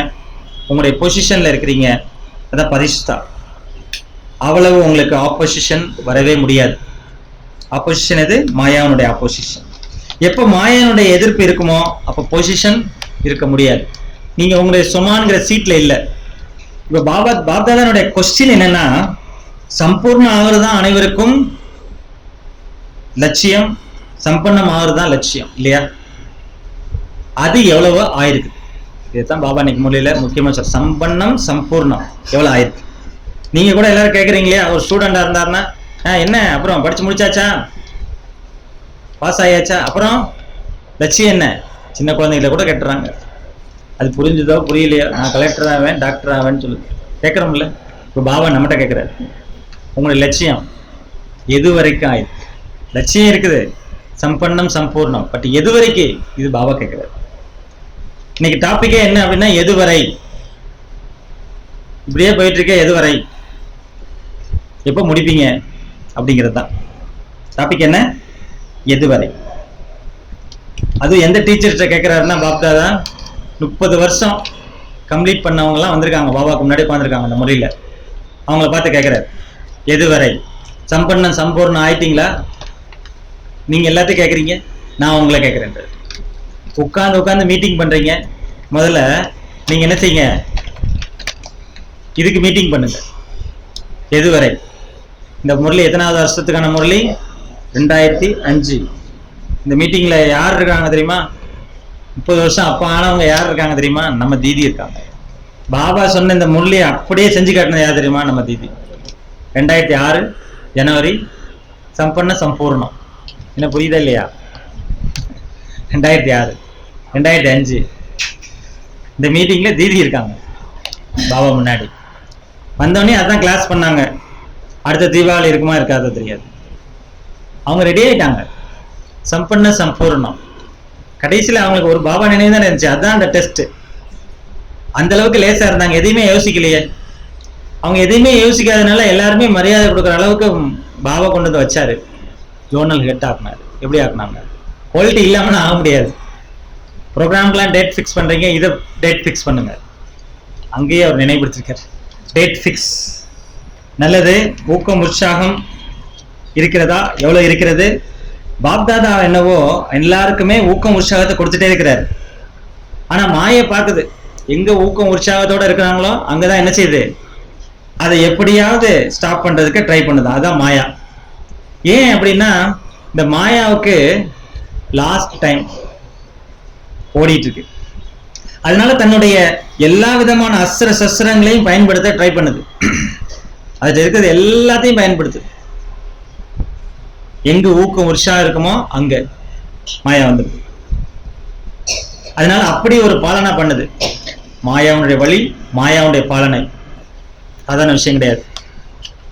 உங்களுடைய பொசிஷன்ல இருக்கிறீங்க, அதான் பரிசுத்தா. அவ்வளவு உங்களுக்கு ஆப்போசிஷன் வரவே முடியாது. ஆப்போசிஷன் எது? மாயாவுடைய ஆப்போசிஷன். எப்போ மாயாவுடைய எதிர்ப்பு இருக்குமோ அப்போ பொசிஷன் இருக்க முடியாது. நீங்க உங்களுடைய சொமான்கிற சீட்ல இல்லை. இப்ப பாப்தாதானுடைய கொஸ்டின் என்னன்னா, சம்பூர்ண ஆகுறதுதான் அனைவருக்கும் லட்சியம், சம்பன்னம் ஆகுறதுதான் லட்சியம் இல்லையா? அது எவ்வளவு ஆயிருக்கு. இதுதான் பாபா இன்னைக்கு மொழியில முக்கியமா சொல்ற, சம்பன்னம் சம்பூர்ணம் எவ்வளவு ஆயிருக்கு. நீங்க கூட எல்லாரும் கேட்குறீங்களே, ஒரு ஸ்டூடெண்டா இருந்தாருன்னா என்ன அப்புறம் படிச்சு முடிச்சாச்சா, பாஸ் ஆயாச்சா, அப்புறம் லட்சியம் என்ன? சின்ன குழந்தைகளை கூட கேட்டுறாங்க. அது புரிஞ்சுதோ புரியலையோ, நான் கலெக்டர் ஆவேன் டாக்டர் ஆவேன்னு சொல்லி கேட்குறோம்ல. இப்போ பாபா நம்மகிட்ட கேட்குறாரு, உங்களுடைய லட்சியம் எது வரைக்கும் ஆயிருக்கு? லட்சியம் இருக்குது, சம்பன்னம் சம்பூர்ணம், பட் எது வரைக்கும்? இது பாபா கேட்குறாரு. இன்னைக்கு டாபிக்கே என்ன அப்படின்னா, எதுவரை. இப்படியே போயிட்டு இருக்க, எதுவரை, எப்போ முடிப்பீங்க அப்படிங்கிறது தான் டாபிக். என்ன? எதுவரை. அது எந்த டீச்சர்கிட்ட கேட்குறாருன்னா, பாப்தாதா 30 வருஷம் கம்ப்ளீட் பண்ணவங்கலாம் வந்திருக்காங்க, பாபாவுக்கு முன்னாடி உட்காந்துருக்காங்க அந்த முறையில். அவங்கள பார்த்து கேட்குறாரு, எதுவரை சம்பன்னம் சம்பூர்ணம் ஆயிட்டீங்களா? நீங்கள் எல்லாத்தையும் கேட்குறீங்க, நான் உங்களை கேட்குறேன். உட்காந்து மீட்டிங் பண்ணுறீங்க. முதல்ல நீங்கள் என்ன செய்யுங்க, இதுக்கு மீட்டிங் பண்ணுங்க. எதுவரை? இந்த முரளி எத்தனாவது வருஷத்துக்கான முரளி? 2005. இந்த மீட்டிங்ல யார் இருக்காங்க தெரியுமா? 30 வருஷம் அப்ப ஆனவங்க யார் இருக்காங்க தெரியுமா? நம்ம தீதி இருக்காங்க. பாபா சொன்ன இந்த முரளியை அப்படியே செஞ்சு காட்டினது யார் தெரியுமா? நம்ம தீதி. 2006 ஜனவரி சம்பன்ன சம்பூர்ணம். என்ன புரியுதா இல்லையா? 2006 2005 இந்த மீட்டிங்ல தீதி இருக்காங்க பாபா முன்னாடி. வந்தோடனே அதான் கிளாஸ் பண்ணாங்க. அடுத்த தீபாவளி இருக்குமா இருக்காதோ தெரியாது. அவங்க ரெடி ஆயிட்டாங்க, சம்பன்ன சம்பூர்ணம். கடைசியில் அவங்களுக்கு ஒரு பாபா நினைவு தான் இருந்துச்சு. அதுதான் அந்த டெஸ்ட். அந்த அளவுக்கு லேசா இருந்தாங்க, எதையுமே யோசிக்கலையே. அவங்க எதையுமே யோசிக்காதனால எல்லாருமே மரியாதை கொடுக்குற அளவுக்கு பாபா கொண்டு வந்து வச்சாரு. ஜோனல் ஹெட் ஆக்குனாரு. எப்படி ஆக்குனாங்க? குவாலிட்டி இல்லாமல் ஆக முடியாது. ப்ரோக்ராம்க்கெலாம் டேட் ஃபிக்ஸ் பண்றீங்க, இதை டேட் ஃபிக்ஸ் பண்ணுங்க. அங்கேயே அவர் நினைவுபடுத்திருக்காரு, டேட் ஃபிக்ஸ். நல்லது. ஊக்கம் உற்சாகம் இருக்கிறதா? எவ்வளவு இருக்கிறது? பாப்தாதா என்னவோ எல்லாருக்குமே ஊக்கம் உற்சாகத்தை கொடுத்துட்டே இருக்கிறார். ஆனா மாயை பார்க்குது, எங்க ஊக்கம் உற்சாகத்தோட இருக்கிறாங்களோ அங்கதான் என்ன செய்யுது, அதை எப்படியாவது ஸ்டாப் பண்றதுக்கு ட்ரை பண்ணுது. அதான் மாயா. ஏன் அப்படின்னா, இந்த மாயாவுக்கு லாஸ்ட் டைம் ஓடிட்டு இருக்கு. அதனால தன்னுடைய எல்லா விதமான அஸ்திர சஸ்திரங்களையும் பயன்படுத்த ட்ரை பண்ணுது. அது இருக்கிறது எல்லாத்தையும் பயன்படுத்து. எங்க ஊக்கம் உற்சாகம் இருக்குமோ அங்க மாயா வந்துருக்கு. அதனால அப்படி ஒரு பாலனை பண்ணுது. மாயாவுடைய வழி, மாயாவுடைய பாலனை. சாதாரண விஷயம் கிடையாது.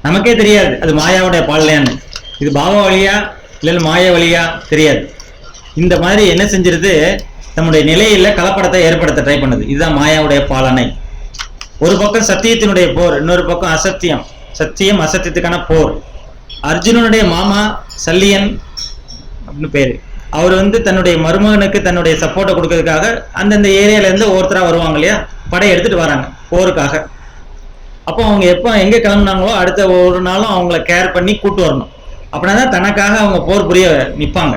நமக்கே தெரியாது அது மாயாவுடைய பாலனையான்னு. இது பாபா வழியா இல்ல மாயா வழியா தெரியாது. இந்த மாதிரி என்ன செஞ்சிருது, நம்முடைய நிலையில கலப்படத்தை ஏற்படுத்த ட்ரை பண்ணுது. இதுதான் மாயாவுடைய பாலனை. ஒரு பக்கம் சத்தியத்தினுடைய போர், இன்னொரு பக்கம் அசத்தியம், சத்தியம் அசத்தியத்துக்கான போர். அர்ஜுனனுடைய மாமா சல்லியன் அப்படின்னு பேரு, அவர் தன்னுடைய மருமகனுக்கு தன்னுடைய சப்போர்ட்டை கொடுக்கறதுக்காக அந்தந்த ஏரியால இருந்து ஒருத்தரா வருவாங்க இல்லையா, படை எடுத்துட்டு வராங்க போருக்காக. அப்போ அவங்க எப்போ எங்க கிளம்புனாங்களோ அடுத்த ஒரு நாளும் அவங்கள கேர் பண்ணி கூட்டு வரணும். அப்படின்னா தனக்காக அவங்க போர் புரிய நிற்பாங்க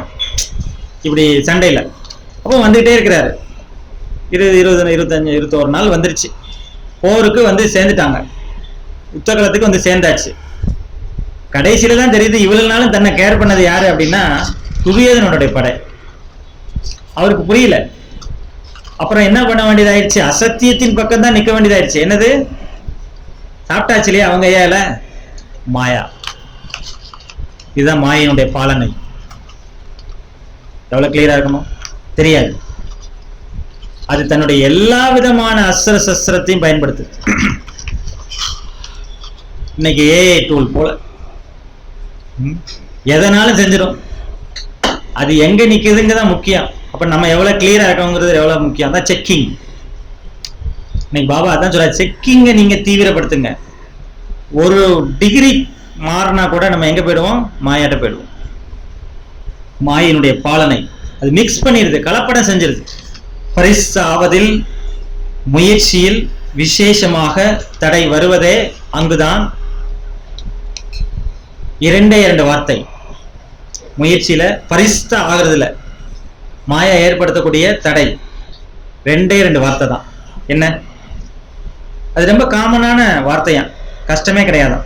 இப்படி சண்டையில. அப்போ வந்துகிட்டே இருக்கிறாரு. 20, 25, 21 நாள் வந்துருச்சு. போருக்கு சேர்ந்துட்டாங்க, யுத்தகலத்துக்கு சேர்ந்தாச்சு. கடைசியில தான் தெரியுது இவ்வளவு நாளும் தன்னை கேர் பண்ணது யாரு அப்படின்னா துரியோதனனுடைய படை. அவருக்கு புரியல. அப்புறம் என்ன பண்ண வேண்டியதாயிருச்சு, அசத்தியத்தின் பக்கம் தான் நிக்க வேண்டியதாயிருச்சு. என்னது, சாப்பிட்டாச்சு இல்லையா அவங்க ஐயால, மாயா. இதுதான் மாயினுடைய பாலனை. எவ்வளவு கிளியரா இருக்கணும் தெரியாது. அது தன்னுடைய எல்லா விதமான அஸ்திர சஸ்திரத்தையும் பயன்படுத்து. இன்னைக்கு ஏஐ டூல் போல எதனாலும் செஞ்சிடும். அது எங்க நிக்குதுங்க தான் முக்கியம். அப்ப நம்ம எவ்வளவு கிளியரா இருக்கோங்கிறது எவ்வளவு முக்கியம். அதான் செக்கிங். இன்னைக்கு பாபா அதான் சொல்ற, செக்கிங்க நீங்க தீவிரப்படுத்துங்க. ஒரு டிகிரி மாறினா கூட நம்ம எங்க போயிடுவோம், மாயாட்ட போயிடுவோம். மாயினுடைய பாலனை அது மிக்ஸ் பண்ணிடுது, கலப்படம் செஞ்சிருது. பரிசாவதில் முயற்சியில் விசேஷமாக தடை வருவதே அங்குதான். 2 வார்த்தை. முயற்சியில பரிஸ்த ஆகுறதுல மாயா ஏற்படுத்தக்கூடிய தடை 2 வார்த்தை தான். என்ன, அது ரொம்ப காமனான வார்த்தையா, கஷ்டமே கிடையாது.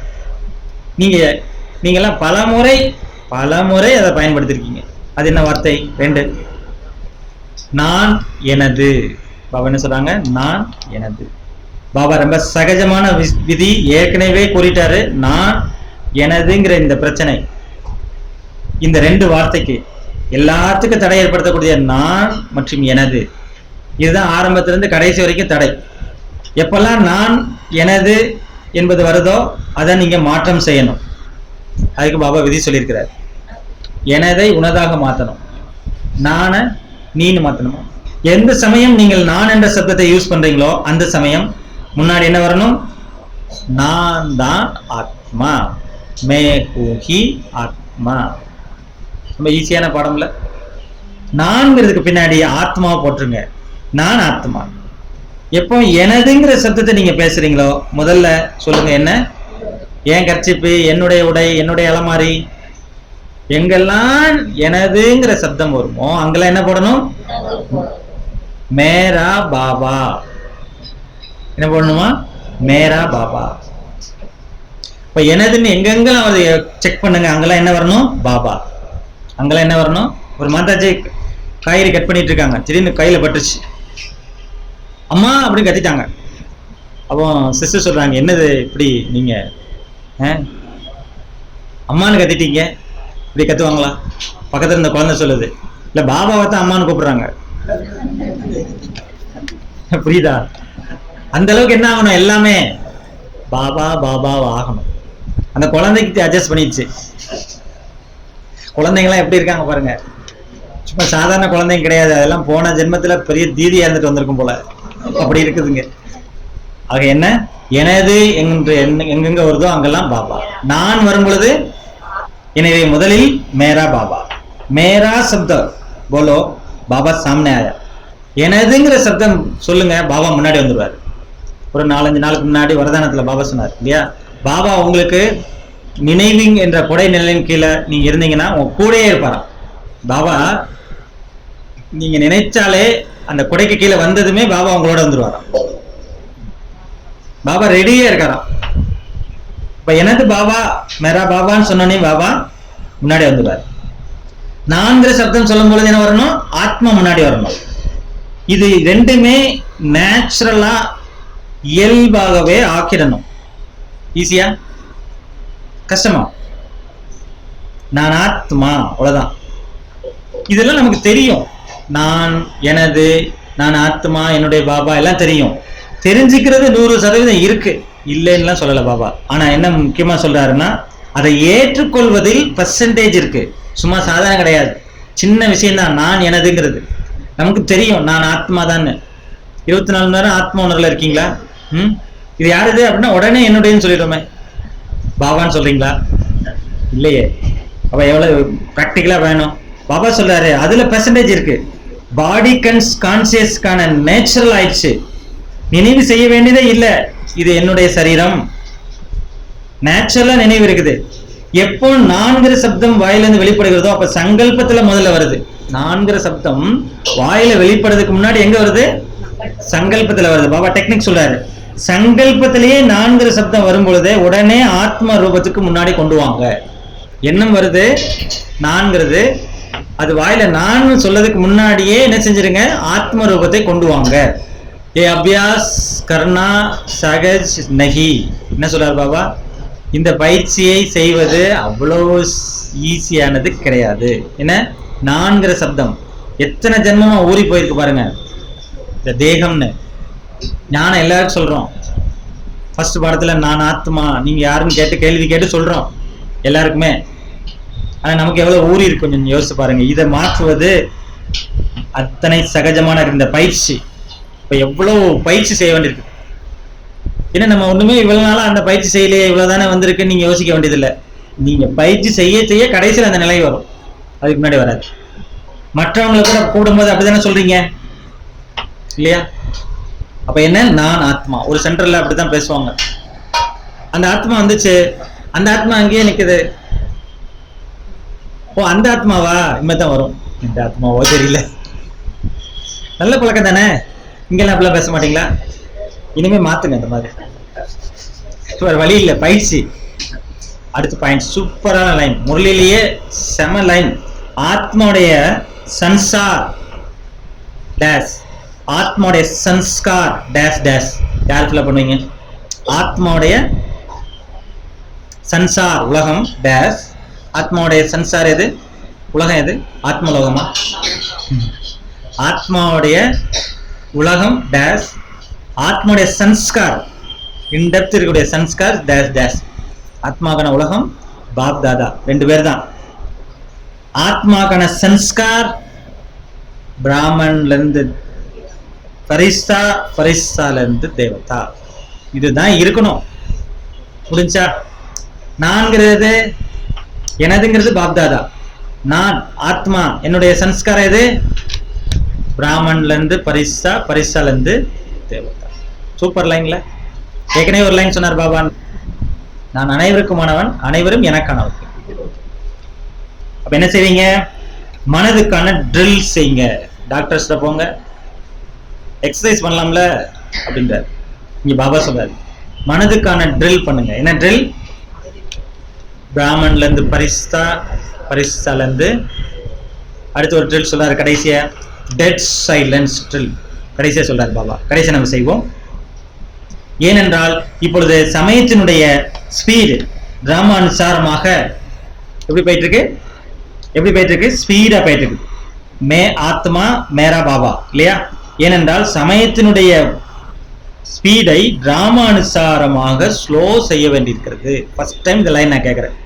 நீங்கெல்லாம் பல முறை அதை பயன்படுத்திருக்கீங்க. அது என்ன வார்த்தை? 2. நான் எனது. பாபா என்ன சொல்றாங்க, நான் எனது. பாபா ரொம்ப சகஜமான விதி ஏற்கனவே கூறிட்டாரு. நான் எனதுங்கிற இந்த பிரச்சனை, இந்த 2 வார்த்தைக்கு எல்லாத்துக்கும் தடை ஏற்படுத்தக்கூடிய நான் மற்றும் எனது, இதுதான் ஆரம்பத்திலிருந்து கடைசி வரைக்கும் தடை. எப்பெல்லாம் நான் எனது என்பது வருதோ அதை நீங்க மாற்றம் செய்யணும். அதுக்கு பாபா விதி சொல்லியிருக்கிறார். எனதை உனதாக மாற்றணும், நான நீன்னு மாற்றணும். எந்த சமயம் நீங்கள் நான் என்ற சப்தத்தை யூஸ் பண்றீங்களோ அந்த சமயம் முன்னாடி என்ன வரணும், நான் தான் ஆத்மா, மே ஹூஹி ஆத்மா. ரொம்ப ஈஸியான பாடம்ல. நான்கிறதுக்கு பின்னாடி ஆத்மாவை போட்டுருங்க, நான் ஆத்மா. எப்போ எனதுங்கிற சப்தத்தை நீங்க பேசுறீங்களோ முதல்ல சொல்லுங்க, என்ன, ஏன் கர்ச்சிப்பு, என்னுடைய உடை, என்னுடைய அலமாரி, எங்கெல்லாம் எனதுங்கிற சப்தம் வருமோ அங்கெல்லாம் என்ன போடணும், மேரா பாபா. என்ன போடணுமா, மேரா பாபா. இப்ப எனதுன்னு எங்கெங்கெல்லாம் அதை செக் பண்ணுங்க, அங்கெல்லாம் என்ன வரணும், பாபா. அங்கெல்லாம் என்ன வரணும். ஒரு மாதாஜி காய்கறி கட் பண்ணிட்டு இருக்காங்க, திடீர்னு கையில பட்டுருச்சு, அம்மா அப்படின்னு கத்திட்டாங்க. அப்போ சிஸ்டர் சொல்றாங்க, என்னது இப்படி நீங்க அம்மான்னு கத்திட்டீங்க, இப்படி கத்துவாங்களா? பக்கத்துல இருந்த குழந்தை சொல்லுது, இல்ல பாபாவை தான் அம்மான்னு கூப்பிடுறாங்க. புரியுதா? அந்த அளவுக்கு என்ன ஆகணும், எல்லாமே பாபா பாபா ஆகணும். அந்த குழந்தைக்கு அட்ஜஸ்ட் பண்ணிடுச்சு. குழந்தைங்களாம் எப்படி இருக்காங்க பாருங்க, சும்மா சாதாரண குழந்தைங்க கிடையாது, அதெல்லாம் போன ஜென்மத்துல பெரிய தீதியா இருந்துட்டு வந்திருக்கும் போல, அப்படி இருக்குதுங்க. ஆக என்ன, எனது என்று எங்கெங்க வருதோ அங்கெல்லாம் பாபா. நான் வரும் பொழுது எனவே முதலில் மேரா பாபா. மேரா சப்தம் போலோ, பாபா சாமனே ஆயா. எனதுங்கிற சப்தம் சொல்லுங்க, பாபா முன்னாடி வந்துடுவார். ஒரு 4-5 நாளுக்கு முன்னாடி வரதானத்துல பாபா சொன்னார் இல்லையா, பாபா உங்களுக்கு நினைவிங் என்ற கொடை நிலையின் கீழே நீங்க இருந்தீங்கன்னா உங்க கூடயே இருப்பாராம். பாபா நீங்க நினைச்சாலே அந்த கொடைக்கு கீழே வந்ததுமே பாபா உங்களோட வந்துருவாராம். பாபா ரெடியா இருக்காராம். இப்ப எனது பாபா மேரா பாபான்னு சொன்னோன்னே பாபா முன்னாடி வந்துடுவார். நான்கிற சப்தம் சொல்லும் பொழுது என்ன வரணும், ஆத்மா முன்னாடி வரணும். இது 2மே நேச்சுரலா இயல்பாகவே ஆக்கிடணும். ஈஸியா கஷ்டமா? நான் ஆத்மா, அவ்வளவுதான். இதெல்லாம் நமக்கு தெரியும். நான் எனது, நான் ஆத்மா, என்னுடைய பாபா எல்லாம் தெரியும். தெரிஞ்சுக்கிறது 100% இருக்கு, இல்லைன்னுலாம் சொல்லல பாபா. ஆனா என்ன முக்கியமா சொல்றாருன்னா, அதை ஏற்றுக்கொள்வதில் % இருக்கு. சும்மா சாதாரண கிடையாது, சின்ன விஷயம் தான் நான் எனதுங்கிறது. நமக்கு தெரியும் நான் ஆத்மா தான். 24 மணி நேரம் ஆத்மா உணர்வுல இருக்கீங்களா? இது யாருது அப்படின்னா உடனே என்னுடையன்னு சொல்லிடுவோமே. பாபான்னு சொல்றீங்களா? இல்லையே. அப்ப எவ்வளவு பிராக்டிக்கலா வேணும். பாபா சொல்றாரு அதுல பெர்சன்டேஜ் இருக்கு. பாடி கான்சியஸ்கான நேச்சுரல் ஆயிடுச்சு. நினைவு செய்ய வேண்டியதே இல்லை. இது என்னுடைய சரீரம், நேச்சுரலா நினைவு இருக்குது. எப்போ நான்கிற சப்தம் வாயிலிருந்து வெளிப்படுகிறதோ அப்ப சங்கல்பத்துல முதல்ல வருது. நான்கிற சப்தம் வாயில வெளிப்படுறதுக்கு முன்னாடி எங்க வருது? சங்கல்பத்துல வருது. பாபா டெக்னிக் சொல்றாரு, சங்கல்பத்திலேயே நான்கிற சப்தம் வரும் பொழுதே உடனே ஆத்ம ரூபத்துக்கு முன்னாடி கொண்டு வாங்க. எண்ணம் வருது நான்கிறது, அது வாயில நான் சொல்லதுக்கு முன்னாடியே என்ன செஞ்சிருங்க? ஆத்ம ரூபத்தை கொண்டு வாங்க. ஏ அபியாஸ் கர்ணா சகஜ் நகி. என்ன சொல்றாரு பாபா? இந்த பயிற்சியை செய்வது அவ்வளோ ஈஸியானது கிடையாது. என்ன? நான்கிற சப்தம் எத்தனை ஜென்மமா ஊறி போயிருக்கு பாருங்க. இந்த தேகம்னு ஞானம் எல்லாருக்கும் சொல்றோம். ஃபர்ஸ்ட் பாடத்துல நான் ஆத்மா, நீங்க யாருன்னு கேள்வி கேட்டு சொல்றோம் எல்லாருக்குமே. ஆனா நமக்கு எவ்வளவு ஊறி இருக்கு கொஞ்சம் யோசிச்சு பாருங்க. இதை மாற்றுவது அத்தனை சகஜமான இந்த பயிற்சி. இப்ப எவ்வளவு பயிற்சி செய்ய வேண்டியிருக்கு. ஏன்னா நம்ம ஒண்ணுமே இவ்வளவு நாளா அந்த பயிற்சி செய்யலையே, இவ்வளவுதானே வந்திருக்குன்னு நீங்க யோசிக்க வேண்டியதில்லை. நீங்க பயிற்சி செய்ய செய்ய கடைசியில் அந்த நிலை வரும், அதுக்கு முன்னாடி வராது. மற்றவங்களை கூட கூடும்போது அப்படித்தானே சொல்றீங்க இல்லையா? அப்ப என்ன? நான் ஆத்மா. ஒரு சென்டர்ல அப்படித்தான் பேசுவாங்க. அந்த ஆத்மா வந்துச்சு, அந்த ஆத்மா அங்கேயே நிக்குது. ஓ அந்த ஆத்மாவா? இனிமேதான் வரும். இந்த ஆத்மாவோ தெரியல. நல்ல பழக்கம் தானே. இங்கெல்லாம் அப்படிலாம் பேச மாட்டீங்களா? இனிமே மாத்துங்க இந்த மாதிரி. வேற வழி இல்லை, பயிற்சி. அடுத்த பாயிண்ட் சூப்பரான லைன், முரளிலேயே செம லைன். ஆத்மாவுடைய சன்சார் டேஷ், ஆத்மாவுடைய சன்ஸ்கார் டேஷ் டேஷ். யார் ஃபில் பண்ணுவீங்க? ஆத்மாவுடைய சன்சார் உலகம் டேஷ். ஆத்மாவுடைய சன்சார் எது? உலகம் எது? ஆத்மலோகமா? ஆத்மாவுடைய உலகம் டேஷ், ஆத்மாவுடைய சன்ஸ்கார் இன்டெப்த் இருக்கக்கூடிய சன்ஸ்கார் டேஷ் டேஷ். ஆத்மாக்கான உலகம் பாப் தாதா, 2 பேர் தான். ஆத்மாக்கான சன்ஸ்கார் பிராமன்ல இருந்து பரிஸ்தா, பரிஸ்தால இருந்து தேவதா. இதுதான் இருக்கணும். முடிஞ்சா? நான்கிறது எனதுங்கிறது பாப்தாதா. நான் ஆத்மா, என்னுடைய சன்ஸ்காரம் எது? பிராமன்ல இருந்து பரிஸ்தா, பரிஸ்தால இருந்து தேவதா. சூப்பர் லைன்ல. ஏற்கனவே ஒரு லைன் சொன்னார் பாபா, நான் அனைவருக்குமானவன், அனைவரும் எனக்கானவன். அப்ப என்ன செய்வீங்க? மனதுக்கான ட்ரில் செய்யுங்க. டாக்டர்ஸ்ட போங்க, எக்ஸசைஸ் பண்ணலாம்ல அப்படின்றார். இங்க பாபா சொல்றாரு மனதுக்கான ட்ரில் பண்ணுங்க. என்ன ட்ரில்? பிராமன்ல இருந்து பரிஸ்தா, பரிஸ்தால இருந்து அடுத்து ஒரு ட்ரில் சொல்றாரு கடைசியா, டெட் சைலன்ஸ் ட்ரில். கடைசியா சொல்றாரு பாபா. கடைசியா நம்ம செய்வோம். ஏனென்றால் இப்பொழுது சமயத்தினுடைய ஸ்பீடு டிராமானுசாரமாக எப்படி போயிட்டு இருக்கு? எப்படி போயிட்டு இருக்கு? ஸ்பீடா போயிட்டு இருக்கு. மே ஆத்மா மேரா பாபா இல்லையா? ஏனென்றால் சமயத்தினுடைய ஸ்பீடை டிராமானுசாரமாக ஸ்லோ செய்ய வேண்டியிருக்கிறது. ஃபர்ஸ்ட் டைம் இந்த லைன் நான் கேட்கிறேன்.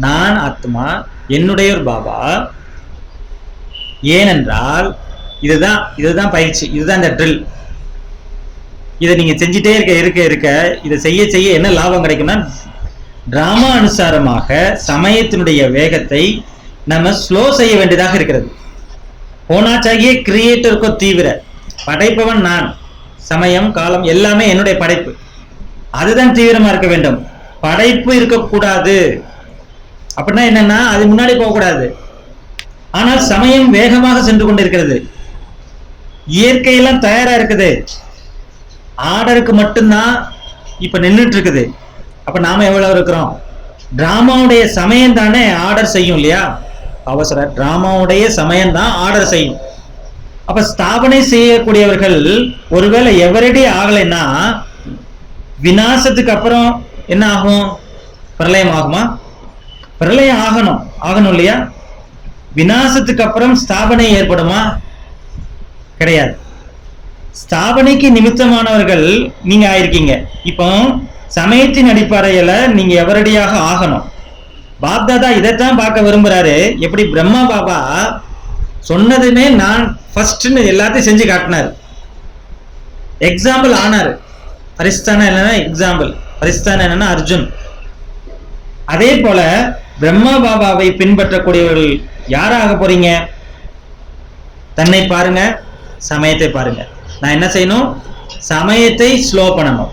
நான் ஆத்மா, என்னுடைய ஒரு பாபா. ஏனென்றால் இதுதான் பயிற்சி, இதுதான் இந்த ட்ரில். இதை நீங்க செஞ்சுட்டே இருக்க இதை செய்ய செய்ய என்ன லாபம் கிடைக்கும்னா, டிராமா அனுசாரமாக சமயத்தினுடைய வேகத்தை நம்ம ஸ்லோ செய்ய வேண்டியதாக இருக்கிறது. होना चाहिए क्रिएटर को தீவிர படைப்பவன் நான், சமயம் காலம் எல்லாமே என்னுடைய படைப்பு, அதுதான் தீவிரமா இருக்க வேண்டும். படைப்பு இருக்கக்கூடாது. அப்படின்னா என்னன்னா, அது முன்னாடி போகக்கூடாது. ஆனால் சமயம் வேகமாக சென்று கொண்டிருக்கிறது, இயற்கையெல்லாம் தயாரா இருக்குது, ஆர்டருக்கு மட்டும்தான் இப்ப நின்றுட்டு இருக்குது. அப்ப நாம எவ்வளவு இருக்கிறோம்? டிராமாவுடைய சமயம் தானே ஆர்டர் செய்யும் இல்லையா? அவசர டிராமாவுடைய சமயம் தான் ஆர்டர் செய்யும். அப்ப ஸ்தாபனை செய்யக்கூடியவர்கள் ஒருவேளை எவரடி ஆகலைன்னா விநாசத்துக்கு அப்புறம் என்ன ஆகும்? பிரளயம் ஆகுமா? பிரளயம் ஆகணும் இல்லையா? விநாசத்துக்கு அப்புறம் ஸ்தாபனை ஏற்படுமா? கிடையாது. ஸ்தாபனைக்கு நிமித்தமானவர்கள் நீங்க ஆயிருக்கீங்க. இப்போ சமயத்தின் அடிப்படையில நீங்க எவரடியாக ஆகணும். பாப்தாதா இதைத்தான் பார்க்க விரும்புறாரு. எப்படி பிரம்மா பாபா சொன்னதுமே நான் ஃபர்ஸ்ட்னு எல்லாத்தையும் செஞ்சு காட்டினார். எக்ஸாம்பிள் ஆனார். பரிஸ்தான என்னன்னா எக்ஸாம்பிள், பரிஸ்தான என்னன்னா அர்ஜுன். அதே போல பிரம்மா பாபாவை பின்பற்றக்கூடியவர்கள் யாராக போறீங்க? தன்னை பாருங்க, சமயத்தை பாருங்க. நான் என்ன செய்யணும்? சமயத்தை ஸ்லோ பண்ணணும்.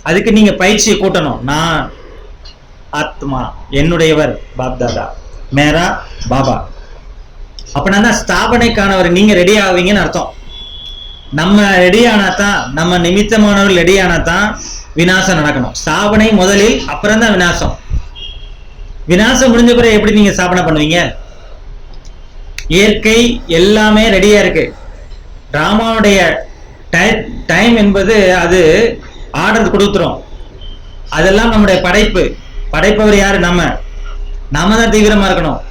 அதுக்கு நீங்க பயிற்சியை கூட்டணும். நான் ஆத்மா, என்னுடையவர் பாப்தாதா, மேரா பாபா. அப்படின்னா தான் ஸ்தாபனைக்கானவர் நீங்க ரெடி ஆவீங்கன்னு அர்த்தம். நம்ம ரெடி ஆனாதான், நம்ம நிமித்தமானவர்கள் ரெடி ஆனாதான் விநாசம் நடக்கணும். ஸ்தாபனை முதலில், அப்புறம் தான் விநாசம். விநாசம் முடிஞ்ச பிறகு எப்படி நீங்க ஸ்தாபனை பண்ணுவீங்க? இயற்கை எல்லாமே ரெடியா இருக்கு. டிராமாவுடைய டைம் என்பது அது ஆர்டர் கொடுத்துரும். அதெல்லாம் நம்முடைய படைப்பு. படைப்பவர் யாரு? நாம தான் தீவிரமா இருக்கணும்.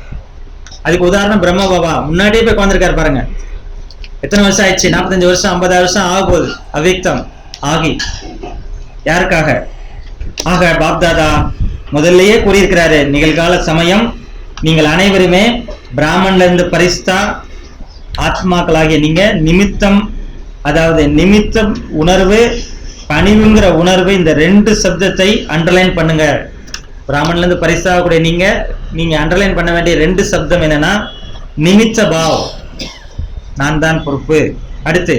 அதுக்கு உதாரணம் பிரம்ம பாபா முன்னாடியே போய் உட்காந்துருக்காரு பாருங்க. எத்தனை வருஷம் ஆயிடுச்சு? 45 வருஷம், 50 வருஷம் ஆக போகுது. அவ்வியக்தம் ஆகி யாருக்காக? ஆக பாப்தாதா முதல்லயே கூறியிருக்கிறாரு, நிகழ்கால சமயம் நீங்கள் அனைவருமே பிராமன்ல இருந்து பரிஸ்தா ஆத்மாக்களாகிய நீங்க நிமித்தம், அதாவது நிமித்தம் உணர்வு, பணிவுங்கிற உணர்வு, இந்த 2 சப்தத்தை அண்டர்லைன் பண்ணுங்க. பிராமன்ல இருந்து பரிஸ்தா கூட நீங்க அண்டர்லைன் பண்ண வேண்டிய 2 சப்தம் என்னன்னா, நிமித்த பாவ், நான் தான் பொறுப்பு. அடுத்து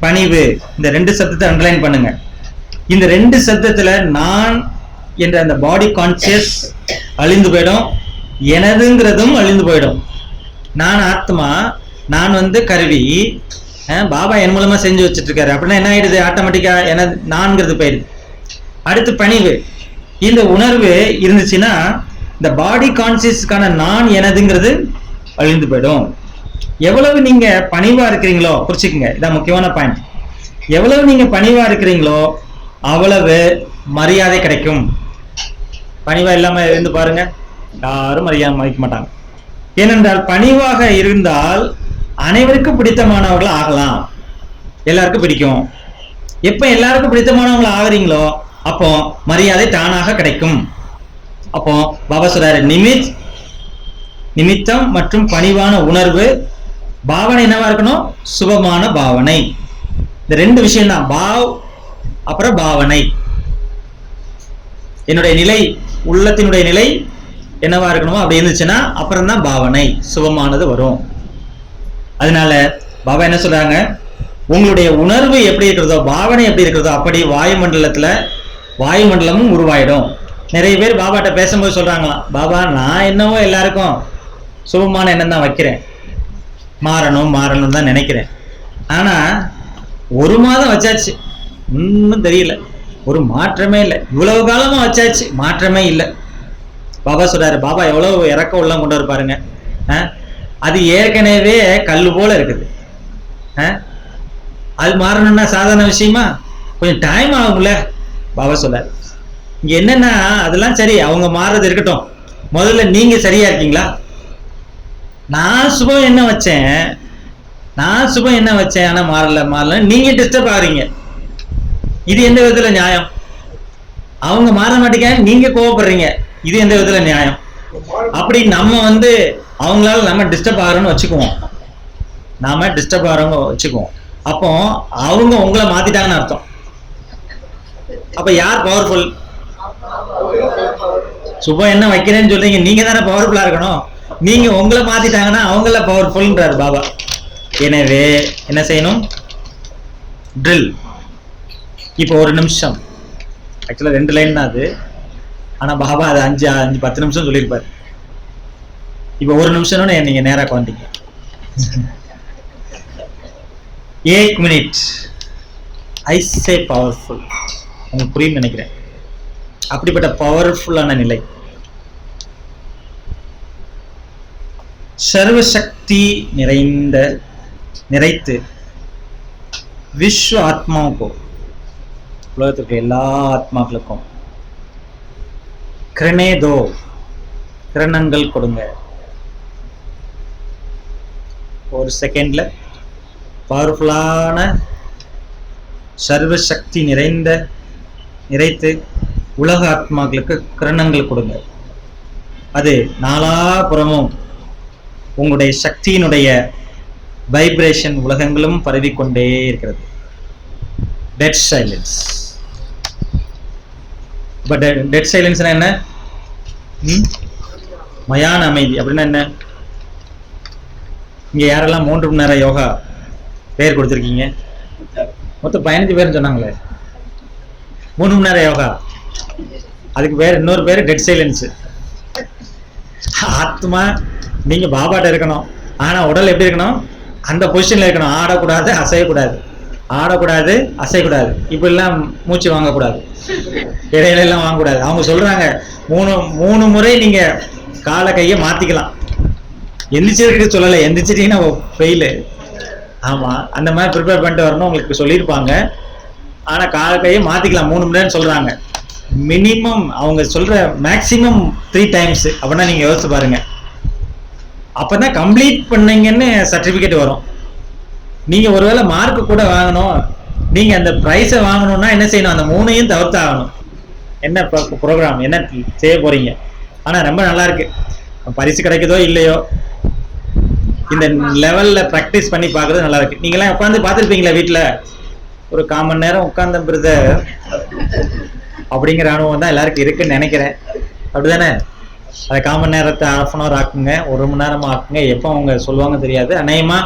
பணிவு. இந்த 2 சப்தத்தை அண்டர்லைன் பண்ணுங்க. இந்த 2 சப்தத்துல நான் என்ற அந்த பாடி கான்சியஸ் அழிந்து போயிடும், எனதுங்கிறதும் அழிந்து போயிடும். நான் ஆத்மா, நான் கருவி, பாபா என் மூலமா செஞ்சு வச்சுட்டு இருக்காரு. அப்படின்னா என்ன ஆயிடுது? ஆட்டோமேட்டிக்கா எனது நான்கிறது போயிடுது. அடுத்து பணிவு. இந்த உணர்வு இருந்துச்சுன்னா இந்த பாடி கான்சியஸ்க்கான நான் எனதுங்கிறது அழிந்து போயிடும். எவ்வளவு நீங்க பணிவா இருக்கிறீங்களோ, புரிச்சுக்குங்க, இதான் முக்கியமான பாயிண்ட். எவ்வளவு நீங்க பணிவா இருக்கிறீங்களோ அவ்வளவு மரியாதை கிடைக்கும். பணிவா இல்லாம இருந்து பாருங்க, யாரும் மதிக்க மாட்டாங்க. ஏனென்றால் பணிவாக இருந்தால் அனைவருக்கும் பிடித்தமானவர்கள் ஆகலாம். எல்லாருக்கும் பிடிக்கும். எப்ப எல்லாருக்கும் பிடித்தமானவர்கள் ஆகுறீங்களோ அப்போ மரியாதை தானாக கிடைக்கும். அப்போ பாபா சொல்றாரு, நிமித்தம் மற்றும் பணிவான உணர்வு. பாவனை என்னவா இருக்கணும்? சுபமான பாவனை. இந்த 2 விஷயம் தான், பாவ் அப்புறம் பாவனை. என்னுடைய நிலை, உள்ளத்தினுடைய நிலை என்னவா இருக்கணுமோ அப்படி இருந்துச்சுன்னா அப்புறம் தான் பாவனை, சுபமானது வரும். அதனால பாபா என்ன சொல்றாங்க, உங்களுடைய உணர்வு எப்படி இருக்கிறதோ, பாவனை எப்படி இருக்கிறதோ அப்படி வாயுமண்டலமும் உருவாயிடும். நிறைய பேர் பாபாட்ட பேசும்போது சொல்றாங்களாம், பாபா நான் என்னவோ எல்லாருக்கும் சுபமான எண்ணம் தான் வைக்கிறேன், மாறணும் தான் நினைக்கிறேன். ஆனா 1 மாதம் வச்சாச்சு, ஒன்னும் தெரியல, ஒரு மாற்றமே இல்லை. இவ்வளவு காலமா வச்சாச்சு, மாற்றமே இல்லை. பாபா சொல்றாரு, பாபா எவ்வளவு இறக்க உள்ளம் கொண்டு வருப்பாருங்க. அது ஏற்கனவே கல்லு போல இருக்குது. அது மாறணும்னா சாதாரண விஷயமா? கொஞ்சம் டைம் ஆகும்ல. பாபா சொல்றாரு, இங்க என்னன்னா அதெல்லாம் சரி, அவங்க மாறுறது இருக்கட்டும், முதல்ல நீங்க சரியா இருக்கீங்களா? நான் சுபம் என்ன வச்சேன் ஆனா மாறல, நீங்க டிஸ்டர்ப் ஆகுறீங்க. இது எந்த விதத்துல நியாயம்? அவங்க மாற மாட்டேங்க, நீங்க கோவப்படுறீங்க, இது எந்த விதத்துல நியாயம்? அப்படி நம்ம அவங்களால நம்ம டிஸ்டர்ப் ஆகிறோம்னு வச்சுக்குவோம், அப்போ அவங்க உங்களை மாத்திட்டாங்கன்னு அர்த்தம். அப்ப யார் பவர்ஃபுல்? சுபம் என்ன வைக்கிறேன்னு சொல்றீங்க, நீங்க தானே பவர்ஃபுல்லா இருக்கணும். நீங்க உங்களை மாத்திட்டாங்கன்னா அவங்கள பவர்ஃபுல்ன்றாரு பாபா. எனவே என்ன செய்யணும்? ட்ரில். இப்போ 1 நிமிஷம், ஆக்சுவலா 2 லைன் தான் அது, ஆனா பாபா அது 5-10 நிமிஷம் சொல்லியிருப்பாரு. இப்போ 1 நிமிஷம்னு நீங்க நேரா உட்காந்தீங்க. 1 மினிட் ஐ சே பவர்ஃபுல். உங்களுக்கு புரியும்னு நினைக்கிறேன். அப்படிப்பட்ட பவர்ஃபுல்லான நிலை, சர்வசக்தி நிறைத்து விஸ்வ ஆத்மாவுக்கும், உலகத்திற்கு எல்லா ஆத்மாக்களுக்கும் கிரணேதோ, கிரணங்கள் கொடுங்க. 1 செகண்ட்ல பவர்ஃபுல்லான சர்வசக்தி நிறைத்து உலக ஆத்மாக்களுக்கு கிரணங்கள் கொடுங்க. அது நாலாபுறமும் உங்களுடைய சக்தியினுடைய வைப்ரேஷன் உலகங்களும் பரவிக்கொண்டே இருக்கிறது. Dead silence. பட் டெட் சைலன்ஸ்னா என்ன? மயான அமைதி அப்படின்னா என்ன? இங்க யாரெல்லாம் 3 மணி நேரம் யோகா பேர் கொடுத்துருக்கீங்க? மொத்தம் 15 பேர்னு சொன்னாங்களே. 3 மணி நேரம் யோகா, அதுக்கு பேர் இன்னொரு பேர் டெட் சைலன்ஸ். ஆத்மா நீங்க பாபாட்ட இருக்கணும், ஆனா உடல் எப்படி இருக்கணும்? அந்த பொசிஷன்ல இருக்கணும். ஆடக்கூடாது, அசையக்கூடாது, ஆடக்கூடாது, அசையக்கூடாது, இப்படிலாம் மூச்சு வாங்கக்கூடாது, இடையில எல்லாம் வாங்கக்கூடாது. அவங்க சொல்றாங்க 3 முறை நீங்க காலை கையை மாத்திக்கலாம். எந்திரிச்சிருக்கு சொல்லலை, எந்திரிச்சிட்டீங்கன்னா ஃபெயிலு. ஆமா, அந்த மாதிரி ப்ரிப்பேர் பண்ணிட்டு வரணும் உங்களுக்கு சொல்லியிருப்பாங்க. ஆனா காலை கையை மாத்திக்கலாம் 3 மணி நேரம் சொல்றாங்க. மினிமம் அவங்க சொல்ற மேக்சிமம் 3 டைம்ஸ். அப்படின்னா நீங்க யோசிச்சு பாருங்க. அப்பதான் கம்ப்ளீட் பண்ணீங்கன்னு சர்டிபிகேட் வரும். நீங்க ஒருவேளை மார்க் கூட வாங்கணும், நீங்க அந்த பிரைஸை வாங்கணும்னா என்ன செய்யணும்? அந்த 3ஐயும் தவிர்த்து ஆகணும். என்ன ப்ரோக்ராம், என்ன செய்ய போறீங்க? ஆனா ரொம்ப நல்லா இருக்கு. பரிசு கிடைக்குதோ இல்லையோ, இந்த லெவல்ல ப்ராக்டிஸ் பண்ணி பார்க்கறது நல்லா இருக்கு. நீங்களாம் உட்காந்து பார்த்துருப்பீங்களா வீட்டில்? ஒரு 1/4 மணி நேரம் உட்கார்ந்த பிரதர் அப்படிங்கிற அனுபவம் தான் எல்லாருக்கும் இருக்குன்னு நினைக்கிறேன். அப்படிதானே? அதை 1/4 மணி நேரத்தை 1/2 அன் ஹவர் ஆக்குங்க, 1 மணி நேரமா ஆக்குங்க. எப்போ அவங்க சொல்லுவாங்க தெரியாது. அநேகமா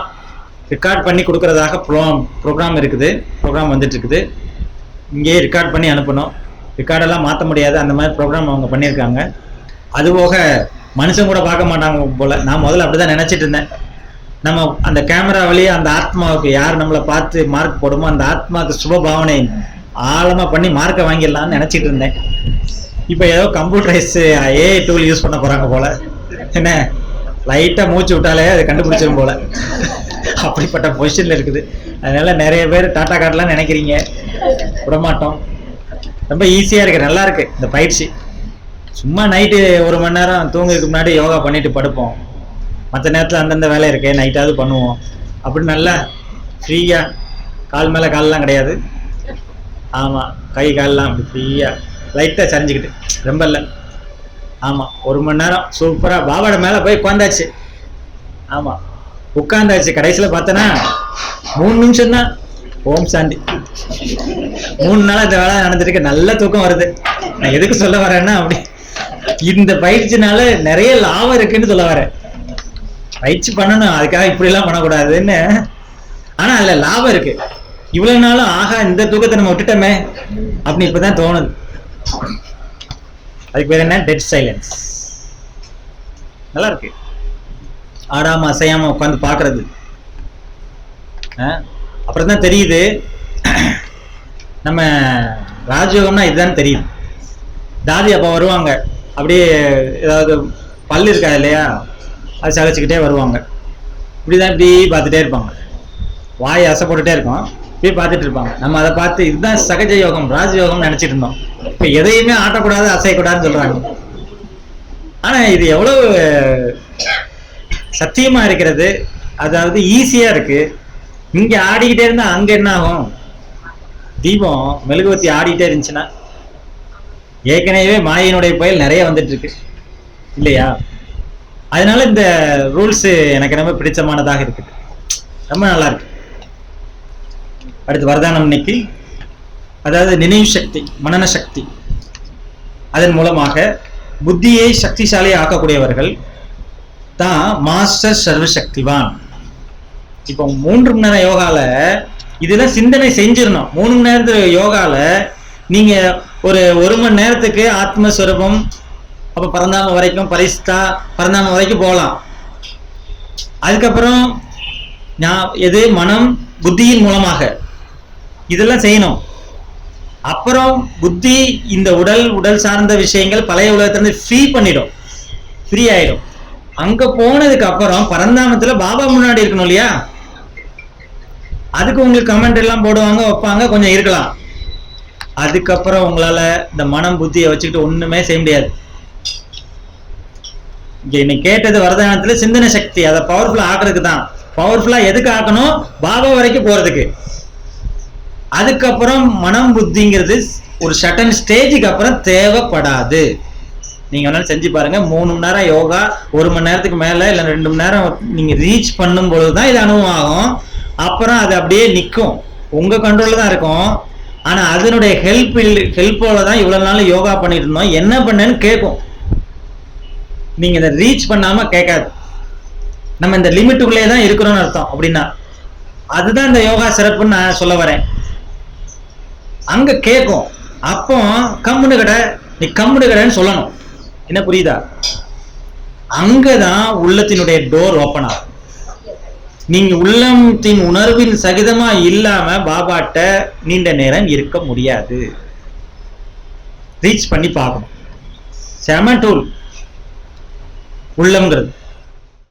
ரெக்கார்ட் பண்ணி கொடுக்கறதாக ப்ரோக்ராம் இருக்குது, ப்ரோக்ராம் வந்துட்டு இருக்குது. இங்கேயே ரெக்கார்ட் பண்ணி அனுப்பணும். ரெக்கார்டெல்லாம் மாற்ற முடியாது, அந்த மாதிரி ப்ரோக்ராம் அவங்க பண்ணியிருக்காங்க. அதுபோக மனுஷன் கூட பார்க்க மாட்டாங்க போல. நான் முதல்ல அப்படிதான் நினைச்சிட்டு இருந்தேன். நம்ம அந்த கேமரா வழியே அந்த ஆத்மாவுக்கு யார் நம்மளை பார்த்து மார்க் போடுமோ அந்த ஆத்மாவுக்கு சுப பாவனை ஆழமா பண்ணி மார்க்கை வாங்கிடலாம்னு நினைச்சிட்டு இருந்தேன். இப்போ ஏதோ கம்ப்யூட்டரைஸ் ஏஐ டூல் யூஸ் பண்ண போறாங்க போல. என்ன, லைட்டா மூச்சு விட்டாலே அது கண்டுபிடிச்சிடும் போல. அப்படிப்பட்ட பொசிஷன்ல இருக்குது. அதனால நிறைய பேர் டாட்டா காட்டலாம் நினைக்கிறீங்க, விடமாட்டோம். ரொம்ப ஈஸியா இருக்கு, நல்லா இருக்கு இந்த பயிற்சி. சும்மா நைட்டு 1 மணி நேரம் தூங்குறதுக்கு முன்னாடி யோகா பண்ணிட்டு படுப்போம். மற்ற நேரத்தில் அந்தந்த வேலை இருக்கு, நைட்டாவது பண்ணுவோம். அப்படி நல்லா ஃப்ரீயா, கால் மேலே கால்லாம் கிடையாது. ஆமாம், கை கால்லாம் அப்படி ஃப்ரீயாக லைட்டாக சரிஞ்சுக்கிட்டு, ரொம்ப இல்லை. ஆமாம், 1 மணி நேரம் சூப்பராக பாபாவோட மேலே போய் உட்காந்தாச்சு. ஆமாம், உட்காந்தாச்சு. கடைசியில் பார்த்தோன்னா 3 நிமிஷம் தான். ஓம் சாந்தி. 3 நாளாக இந்த வேலை நடந்துருக்கு. நல்ல தூக்கம் வருது. நான் எதுக்கு சொல்ல வரேன்னா, அப்படி இந்த பயிற்சினால நிறைய லாபம் இருக்குன்னு சொல்ல வரேன். பயிற்சி பண்ணணும், அதுக்காக இப்படி எல்லாம் பண்ணக்கூடாதுன்னு. ஆனா அதுல லாபம் இருக்கு. இவ்வளவு நாளும் ஆகா இந்த தூக்கத்தை நம்ம விட்டுட்டோமே அப்படின்னு இப்பதான் தோணுது. அதுக்கு பேர் என்ன? Dead silence. நல்லா இருக்கு. ஆடாம அசையாம உட்காந்து பாக்குறது. அப்புறம் தான் தெரியுது நம்ம ராஜயோகம்னா இதுதான் தெரியுது. தாதி அப்போ வருவாங்க, அப்படியே ஏதாவது பல்லு இருக்காது இல்லையா, அது சகச்சிக்கிட்டே வருவாங்க. இப்படிதான் இப்படி பார்த்துட்டே இருப்பாங்க, வாயை அசை போட்டுட்டே இருக்கும், இப்படி பார்த்துட்டு இருப்பாங்க. நம்ம அதை பார்த்து இதுதான் சகஜ யோகம், ராஜயோகம் நினைச்சிட்டு இருந்தோம். இப்போ எதையுமே ஆட்டக்கூடாது, அசையக்கூடாதுன்னு சொல்றாங்க. ஆனா இது எவ்வளவு சத்தியமா இருக்கிறது. அதாவது ஈஸியா இருக்கு. இங்க ஆடிக்கிட்டே இருந்தா அங்க என்ன ஆகும்? தீபம் மெழுகுவத்தி ஆடிட்டே இருந்துச்சுன்னா, ஏற்கனவே மாயினுடைய புயல் நிறைய வந்துட்டு இருக்கு இல்லையா? அதனால இந்த ரூல்ஸ் எனக்கு ரொம்ப பிடிச்சமானதாக இருக்குது, ரொம்ப நல்லா இருக்கு. அடுத்து வரதானம் இன்னைக்கு, அதாவது நினைவு சக்தி, மனன சக்தி, அதன் மூலமாக புத்தியை சக்திசாலியை ஆக்கக்கூடியவர்கள் தான் மாஸ்டர் சர்வசக்திவான். இப்போ 3 மணி நேரம் யோகால இதெல்லாம் சிந்தனை செஞ்சிடணும். 3 மணி நேரத்து யோகால நீங்க ஒரு மணி நேரத்துக்கு ஆத்மஸ்வரூபம், அப்ப பரந்தாம வரைக்கும், பரிஸ்தா பரந்தாம வரைக்கும் போகலாம். அதுக்கப்புறம் எது மனம் புத்தியின் மூலமாக இதெல்லாம் செய்யணும். அப்புறம் புத்தி இந்த உடல் சார்ந்த விஷயங்கள் பழைய உலகத்திலிருந்து ஃப்ரீ ஆயிடும். அங்க போனதுக்கு அப்புறம் பரந்தாமத்துல பாபா முன்னாடி இருக்கணும் இல்லையா? அதுக்கு உங்களுக்கு கமெண்ட் எல்லாம் போடுவாங்க, வைப்பாங்க, கொஞ்சம் இருக்கலாம். அதுக்கப்புறம் உங்களால இந்த மனம் புத்தியை வச்சுக்கிட்டு ஒண்ணுமே செய்ய முடியாது. இன்னைக்கு கேட்டது வரதானத்துல சிந்தனை சக்தி, அதை பவர்ஃபுல்லா ஆக்குறதுக்கு தான். பவர்ஃபுல்லா எதுக்கு ஆக்கணும்? பாபா வரைக்கும் போறதுக்கு. அதுக்கப்புறம் மனம் புத்திங்கிறது ஒரு சட்டன் ஸ்டேஜுக்கு அப்புறம் தேவைப்படாது. நீங்க வேணாலும் செஞ்சு பாருங்க. 3 மணி நேரம் யோகா, 1 மணி நேரத்துக்கு மேல இல்ல 2 மணி நேரம் நீங்க ரீச் பண்ணும் பொழுதுதான் இது அனுபவம் ஆகும். அப்புறம் அது அப்படியே நிற்கும், உங்க கண்ட்ரோல்ல தான் இருக்கும். ஆனா அதனுடைய ஹெல்ப்போட தான் இவ்வளவு நாள் யோகா பண்ணிட்டு இருந்தோம், என்ன பண்ணேன்னு கேட்கும். நீங்க இதை ரீச் பண்ணாம கேட்காது. நம்ம இந்த லிமிட்டுக்குள்ளே தான் இருக்கிறோம்னு அர்த்தம். அப்படின்னா அதுதான் இந்த யோகா சிறப்புன்னு நான் சொல்ல வரேன். அங்க கேட்கும். அப்போ கம்முனு கடை, நீ கம்முனு கடைன்னு சொல்லணும். என்ன புரியுதா? அங்கதான் உள்ளத்தினுடைய டோர் ஓப்பன் ஆகும். நீங்க உள்ளத்தின் உணர்வின் சகிதமா இல்லாம பாபாட்ட நீண்ட நேரம் இருக்க முடியாது. ரீச் பண்ணி பார்க்கணும். செம டூல் உள்ளம்ங்கிறது.